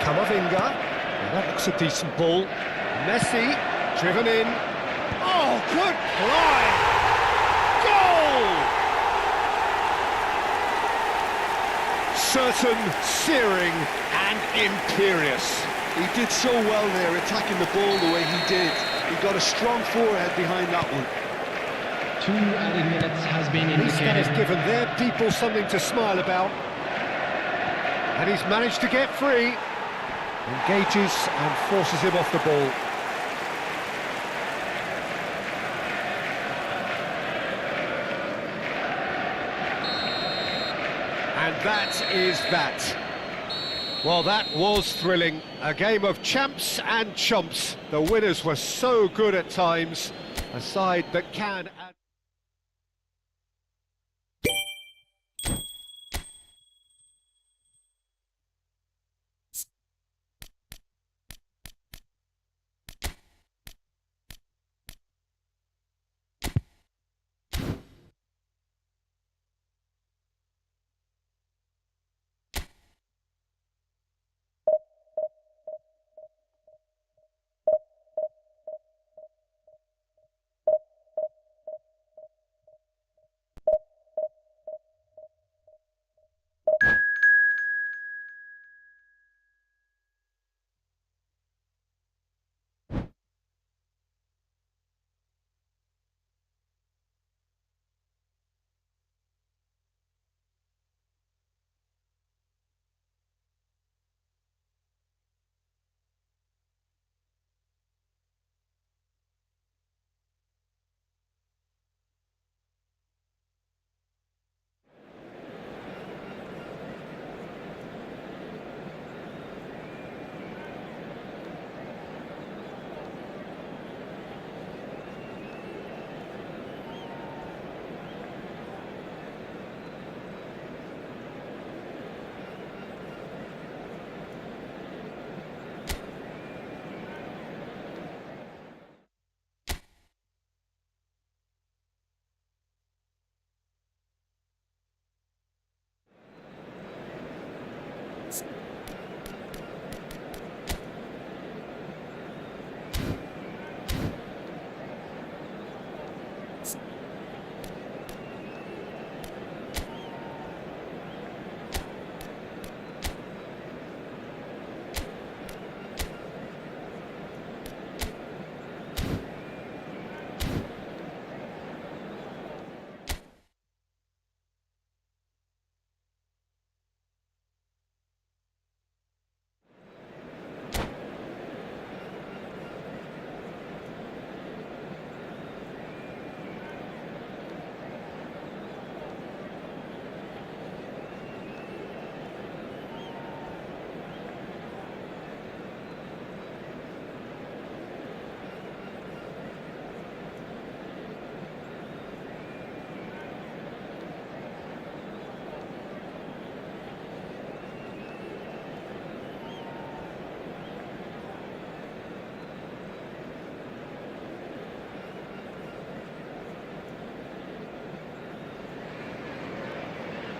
Camavinga. Well, that looks a decent ball. Messi, driven in. Oh, good fly! Goal! Certain, searing and imperious. He did so well there, attacking the ball the way he did. He got a strong forehead behind that one. 2 added minutes has been At least that has indicated. given their people something to smile about. And he's managed to get free. Engages and forces him off the ball. And that is that. Well, that was thrilling. A game of champs and chumps. The winners were so good at times. A side that can add...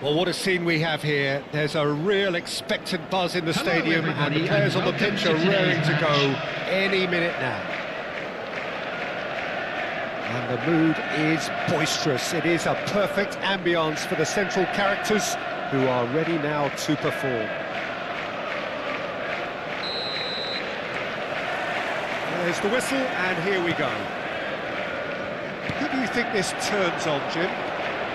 Well, what a scene we have here. There's a real expectant buzz in the Hello, stadium, and everybody, the players and on the welcome pitch to are raring today's to go match. any minute now. And the mood is boisterous. It is a perfect ambience for the central characters who are ready now to perform. There's the whistle, and here we go. Who do you think this turns on, Jim?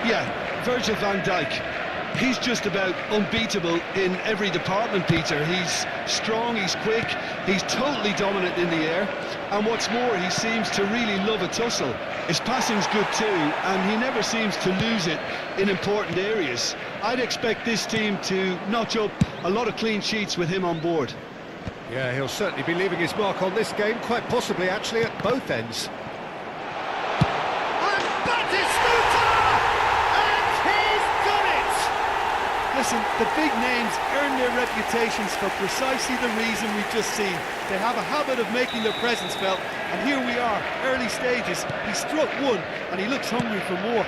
Yeah, Virgil van Dijk. he's just about unbeatable in every department, Peter. He's strong, he's quick, he's totally dominant in the air, and what's more, he seems to really love a tussle. His passing's good too, and he never seems to lose it in important areas. I'd expect this team to notch up a lot of clean sheets with him on board. Yeah, he'll certainly be leaving his mark on this game, quite possibly actually at both ends. And Batistuta! And he's done it! Listen, the big names earn their reputations for precisely the reason we've just seen. They have a habit of making their presence felt, and here we are, early stages. He struck one, and he looks hungry for more.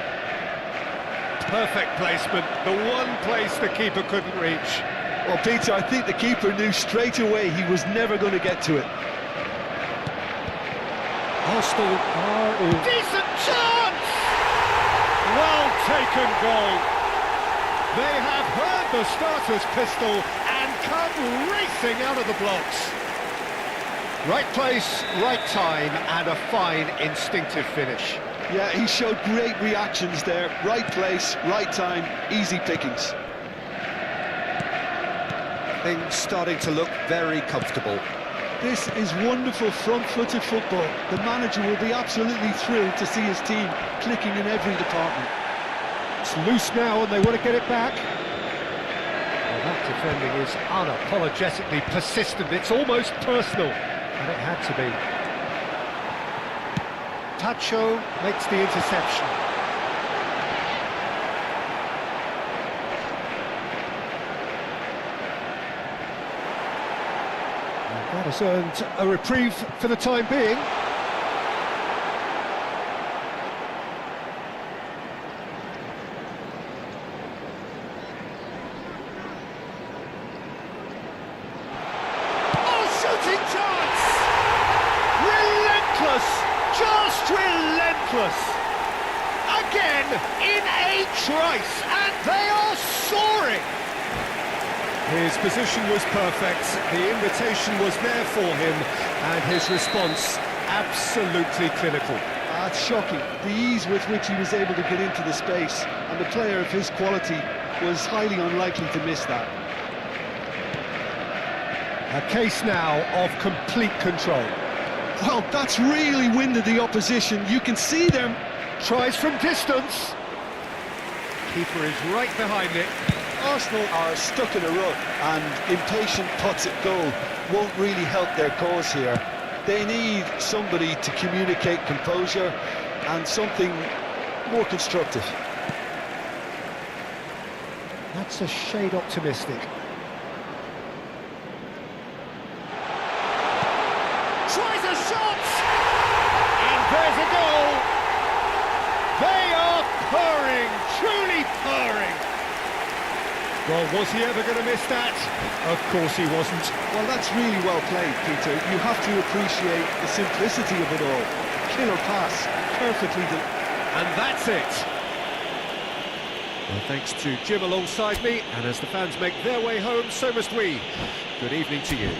Perfect placement, the one place the keeper couldn't reach. Well, Peter, I think the keeper knew straight away he was never going to get to it. Arsenal are in... Decent chance! Well taken goal. They have heard the starter's pistol and come racing out of the blocks. Right place, right time, and a fine instinctive finish. Yeah, he showed great reactions there. Right place, right time, easy pickings. Things starting to look very comfortable. This is wonderful front-footed football. The manager will be absolutely thrilled to see his team clicking in every department. It's loose now and they want to get it back. Well, that defending is unapologetically persistent. It's almost personal, and it had to be. Tacho makes the interception. That has earned a reprieve for the time being. Oh, shooting chance! Relentless! Just relentless! Again, in a trice, and they are soaring! His position was perfect, the invitation was there for him, and his response absolutely clinical. That's shocking. The ease with which he was able to get into the space, and the player of his quality was highly unlikely to miss that. A case now of complete control. Well, that's really winded the opposition. You can see them. Tries from distance. Keeper is right behind it. Arsenal are stuck in a rut, and impatient putts at goal won't really help their cause here. They need somebody to communicate composure and something more constructive. That's a shade optimistic. Tries a shot! And there's a goal! They are purring, truly purring! Well, was he ever going to miss that? Of course he wasn't. Well, that's really well played, Peter. You have to appreciate the simplicity of it all. Killer pass, perfectly done. And that's it. Well, thanks to Jim alongside me, and as the fans make their way home, so must we. Good evening to you.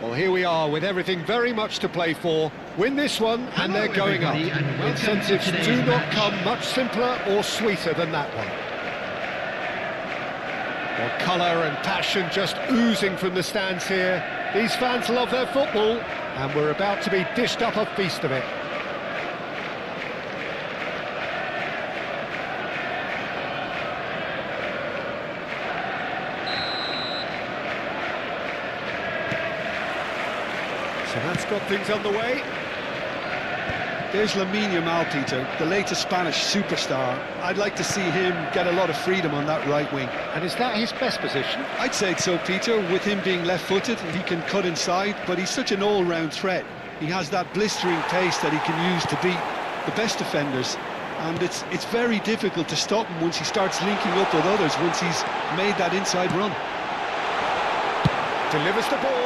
Well, here we are with everything very much to play for. Win this one and they're going up. Incentives do not come much simpler or sweeter than that one. Well, colour and passion just oozing from the stands here. These fans love their football and we're about to be dished up a feast of it. So that's got things underway. There's Lamine Yamal, Peter, the latest Spanish superstar. I'd like to see him get a lot of freedom on that right wing. And is that his best position? I'd say so, Peter. With him being left-footed, he can cut inside, but he's such an all-round threat. He has that blistering pace that he can use to beat the best defenders. And it's very difficult to stop him once he starts linking up with others, once he's made that inside run. Delivers the ball.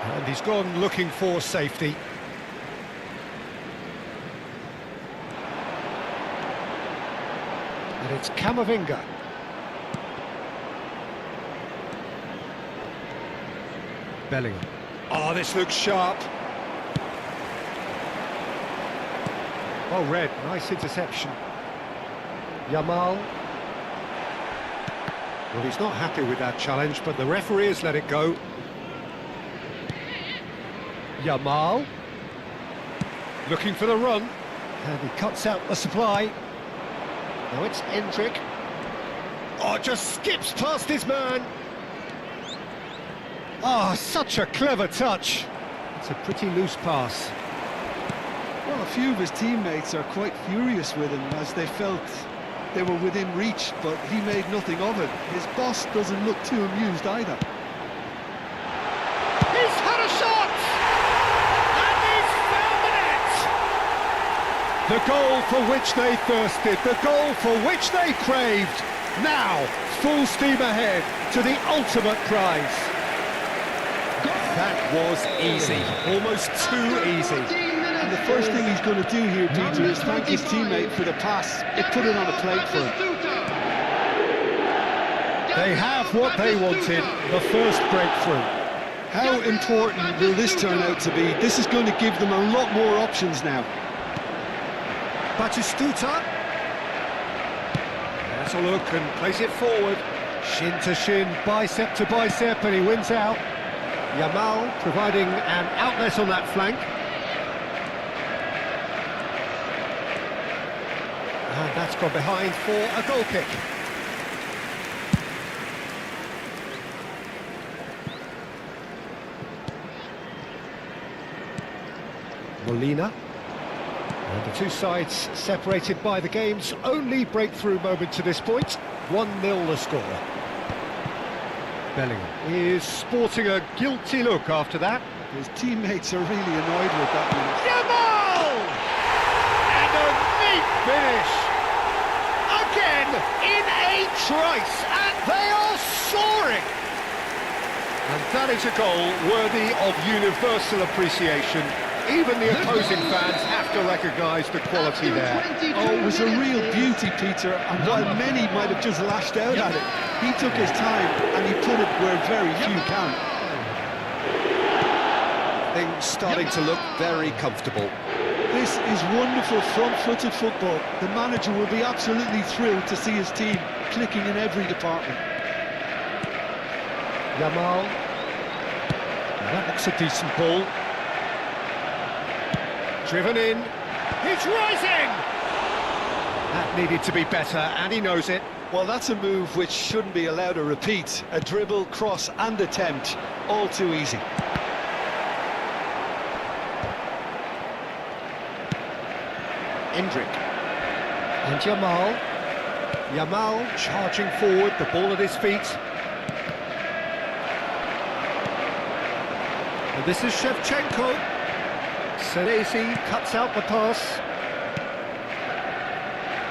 And he's gone looking for safety. And it's Camavinga. Bellingham. Oh, this looks sharp. Oh, Red, nice interception. Yamal. Well, he's not happy with that challenge, but the referee has let it go. Yamal. Looking for the run. And he cuts out the supply. Now it's Endrick. Oh, just skips past his man. Oh, such a clever touch. It's a pretty loose pass. Well, a few of his teammates are quite furious with him as they felt they were within reach, but he made nothing of it. His boss doesn't look too amused either. He's had a shot! And he's found the net! The goal for which they thirsted, the goal for which they craved. Now, full steam ahead to the ultimate prize. That was easy, almost too easy. And the first thing he's going to do here, Peter, is thank his teammate for the pass. It put it on a plate for him. They have what they wanted, the first breakthrough. How important will this turn out to be? This is going to give them a lot more options now. Batistuta. Has a look and plays it forward. Shin to shin, bicep to bicep, and he wins out. Yamal providing an outlet on that flank. And that's gone behind for a goal kick. Molina. And the two sides separated by the game's only breakthrough moment to this point. 1-0 the score. Bellingham is sporting a guilty look after that. His teammates are really annoyed with that one. Yamal! And a neat finish! Again, in a trice, and they are soaring! And that is a goal worthy of universal appreciation. Even the opposing fans have to recognise the quality there. Oh, it was a real beauty, Peter, and while many might have just lashed out at it, he took his time and he put it where very few can. Things starting to look very comfortable. This is wonderful front-footed football. The manager will be absolutely thrilled to see his team clicking in every department. Yamal. That looks a decent ball. Driven in. He's rising! That needed to be better, and he knows it. Well, that's a move which shouldn't be allowed to repeat. A dribble, cross and attempt, all too easy. Endrick. And Yamal. Yamal charging forward, the ball at his feet. And this is Shevchenko. Senesi cuts out the pass.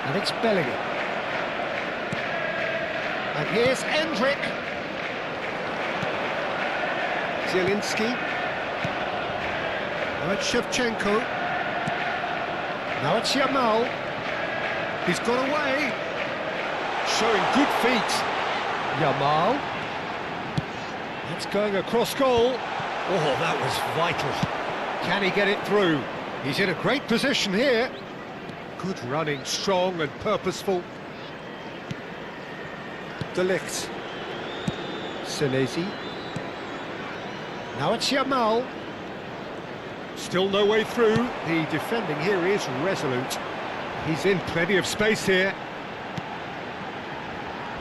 And it's Bellingham. And here's Endrick. Zielinski. Now it's Shevchenko. Now it's Yamal. He's got away. Showing good feet. Yamal. That's going across goal. Oh, that was vital. Can he get it through? He's in a great position here. Good running, strong and purposeful. De Ligt. Senesi. Now it's Yamal. Still no way through. The defending here is resolute. He's in plenty of space here.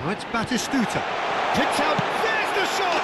Now it's Batistuta. Picked out. There's the shot!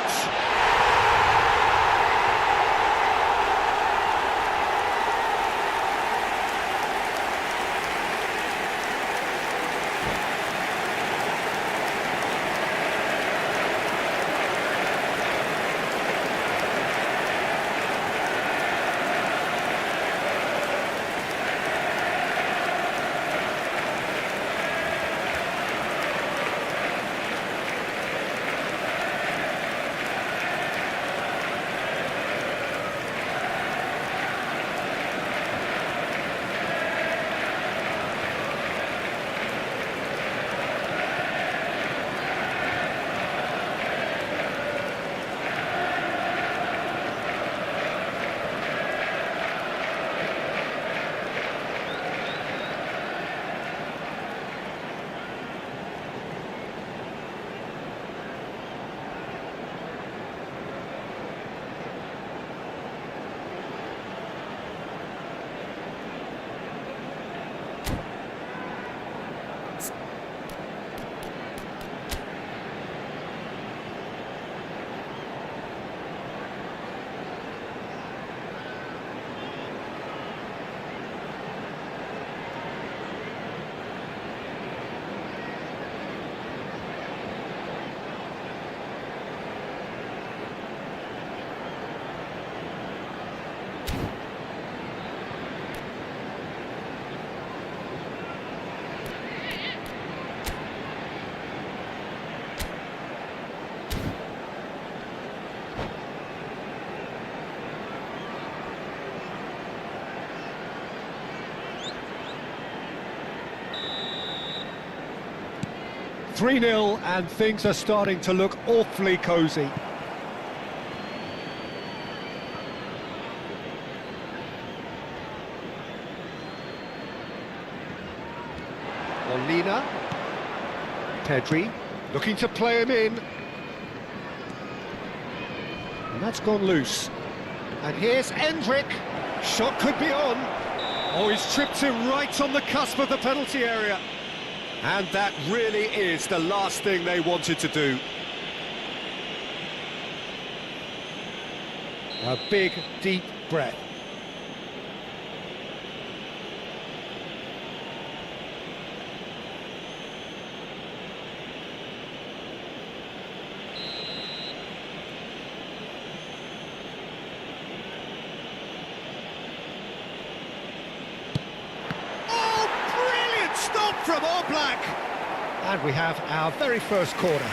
"3-0 and things are starting to look awfully cosy. Molina. Pedri looking to play him in. And that's gone loose. And here's Endrick. Shot could be on. Oh, he's tripped him right on the cusp of the penalty area. And that really is the last thing they wanted to do. A big, deep breath. From Oblak, and we have our very first corner.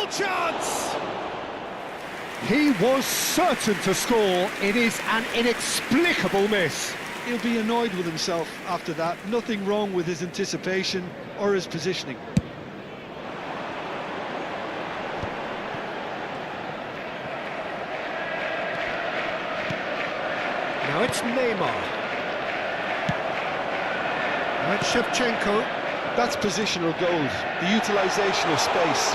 Chance! He was certain to score. It is an inexplicable miss. He'll be annoyed with himself after that. Nothing wrong with his anticipation or his positioning. Now it's Neymar. Now it's Shevchenko. That's positional goals, the utilisation of space.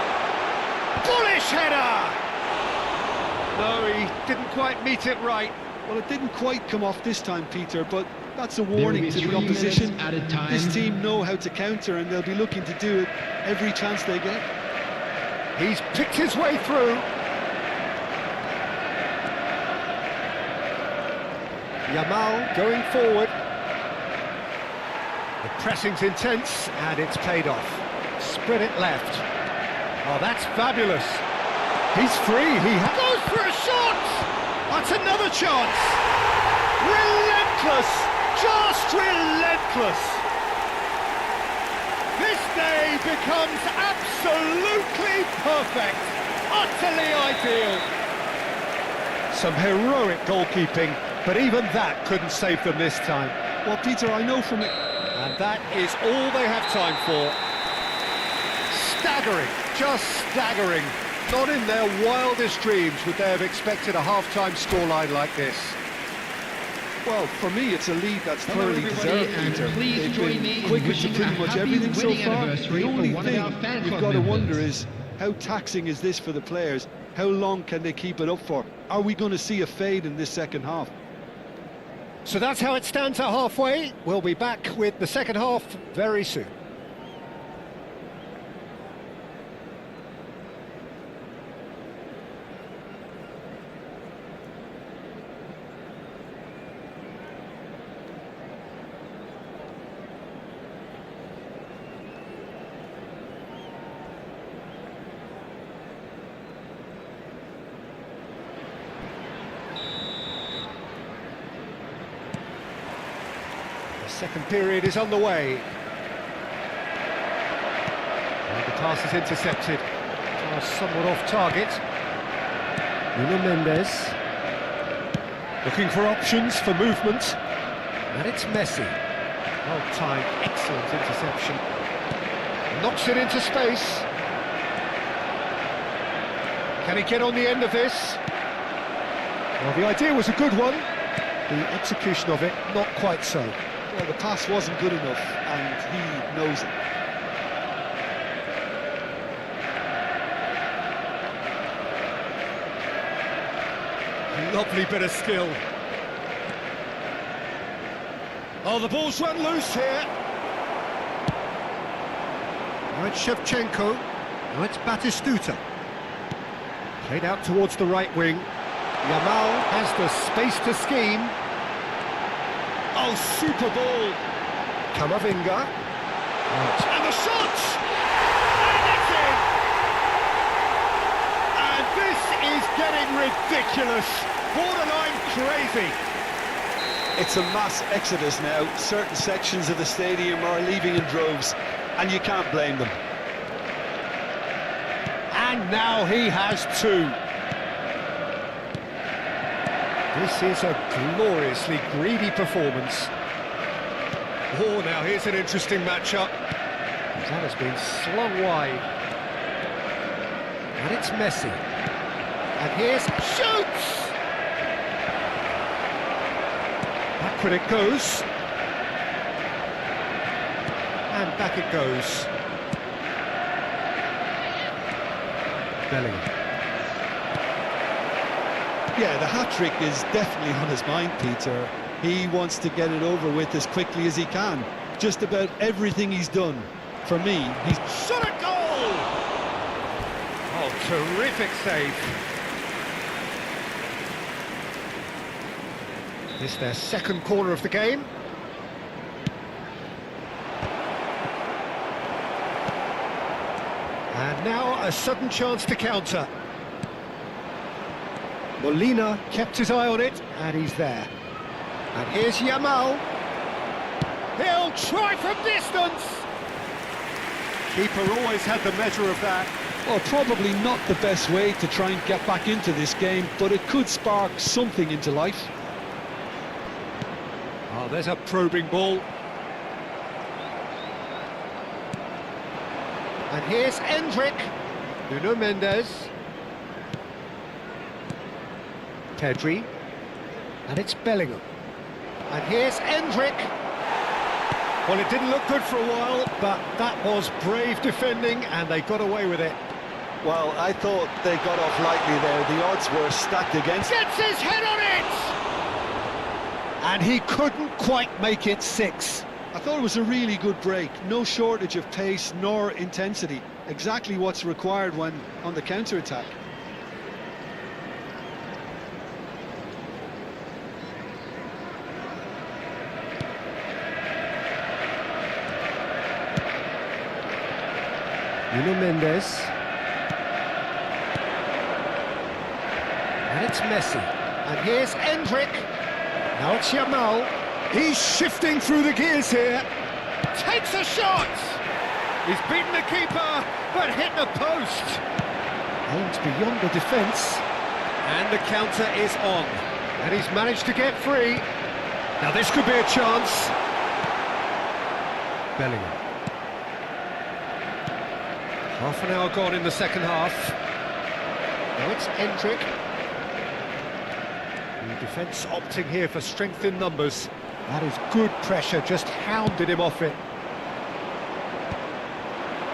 Bullish header! No, he didn't quite meet it right. Well, it didn't quite come off this time, Peter, but that's a warning to the opposition. This team know how to counter, and they'll be looking to do it every chance they get. He's picked his way through. Yamal going forward. The pressing's intense, and it's paid off. Spread it left. Oh, that's fabulous. He's free. He goes for a shot. A That's another chance! Relentless! Just relentless! This day becomes absolutely perfect! Utterly ideal! Some heroic goalkeeping, but even that couldn't save them this time. Well, Peter, I know from it. And that is all they have time for. Staggering, just staggering. Not in their wildest dreams would they have expected a half-time scoreline like this. Well, for me, it's a lead that's Hello, thoroughly everybody, deserved, and Peter. please They've join been me in quick into wishing pretty a much happy everything so winning far. anniversary The for only one of thing our fan you've club got to wonder members. is, how taxing is this for the players? How long can they keep it up for? Are we going to see a fade in this second half? So that's how it stands at halfway. We'll be back with the second half very soon. Second period is on the way. And the pass is intercepted. Pass somewhat off target. Nuno Mendes. Looking for options for movement. And it's Messi. Well-timed, excellent interception. Knocks it into space. Can he get on the end of this? Well, the idea was a good one. The execution of it, not quite so. Well, the pass wasn't good enough, and he knows it. Lovely bit of skill. Oh, the ball's run loose here. Now it's Shevchenko. Now it's Batistuta. Played out towards the right wing. Yamal has the space to scheme. Oh, super ball. Camavinga. And the shot! And it's in! And this is getting ridiculous. Borderline crazy. It's a mass exodus now. Certain sections of the stadium are leaving in droves, and you can't blame them. And now he has two. This is a gloriously greedy performance. Oh, now here's an interesting matchup. That has been slung wide. And it's Messi. And here's shoots! Backward it goes. And back it goes. Bellingham. Yeah, the hat-trick is definitely on his mind, Peter. He wants to get it over with as quickly as he can. Just about everything he's done, for me, he's... Shot a goal! Oh, terrific save. This is their second corner of the game. And now a sudden chance to counter. Molina kept his eye on it, and he's there. And here's Yamal. He'll try from distance! Keeper always had the measure of that. Well, probably not the best way to try and get back into this game, but it could spark something into life. Oh, there's a probing ball. And here's Endrick. Nuno Mendes. Pedri. And it's Bellingham. And here's Endrick. Well, it didn't look good for a while, but that was brave defending, and they got away with it. Well, I thought they got off lightly there. The odds were stacked against. Gets his head on it! And he couldn't quite make it 6. I thought it was a really good break. No shortage of pace nor intensity. Exactly what's required when on the counter-attack. Nuno Mendes. And it's Messi. And here's Endrick. Now it's Yamal. He's shifting through the gears here. Takes a shot! He's beaten the keeper, but hit the post. Aimed beyond the defence. And the counter is on. And he's managed to get free. Now this could be a chance. Bellingham. Half an hour gone in the second half. Now it's Endrick. The defence opting here for strength in numbers. That is good pressure, just hounded him off it.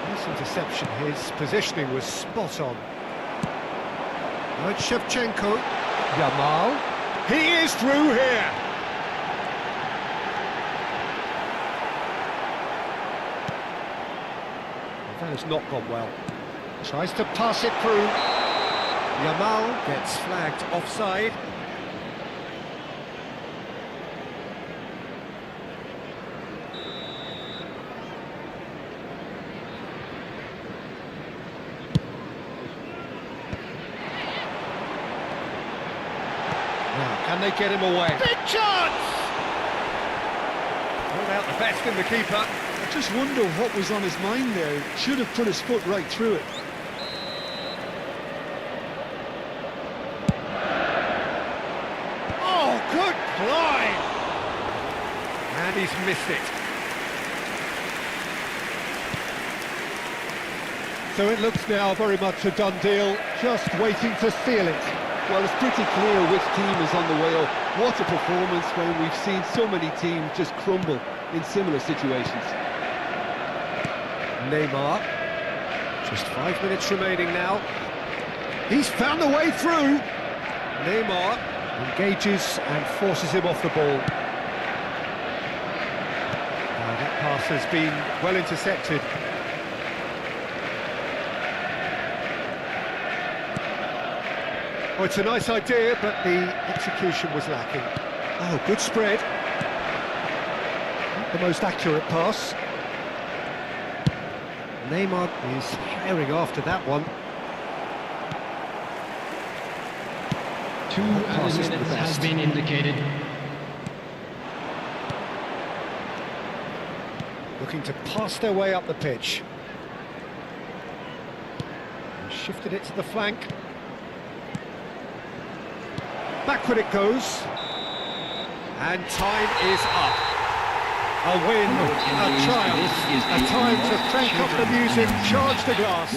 Nice interception, his positioning was spot on. Now it's Shevchenko. Yamal. He is through here. That has not gone well. Tries to pass it through. Yamal gets flagged offside. Now, can they get him away? Big chance! Pulled out the best in the keeper. I just wonder what was on his mind there. Should have put his foot right through it. Oh, good climb! And he's missed it. So it looks now very much a done deal, just waiting to seal it. Well, it's pretty clear which team is on the way up. What a performance when we've seen so many teams just crumble in similar situations. Neymar. Just 5 minutes remaining now. He's found the way through. Neymar engages and forces him off the ball. That pass has been well intercepted. Oh, it's a nice idea, but the execution was lacking. Oh, good spread. Not the most accurate pass. Neymar is herring after that one. 2 added minutes has been indicated. Looking to pass their way up the pitch. And shifted it to the flank. Backward it goes. And time is up. A win, a triumph, a time to crank up the music, charge the glass.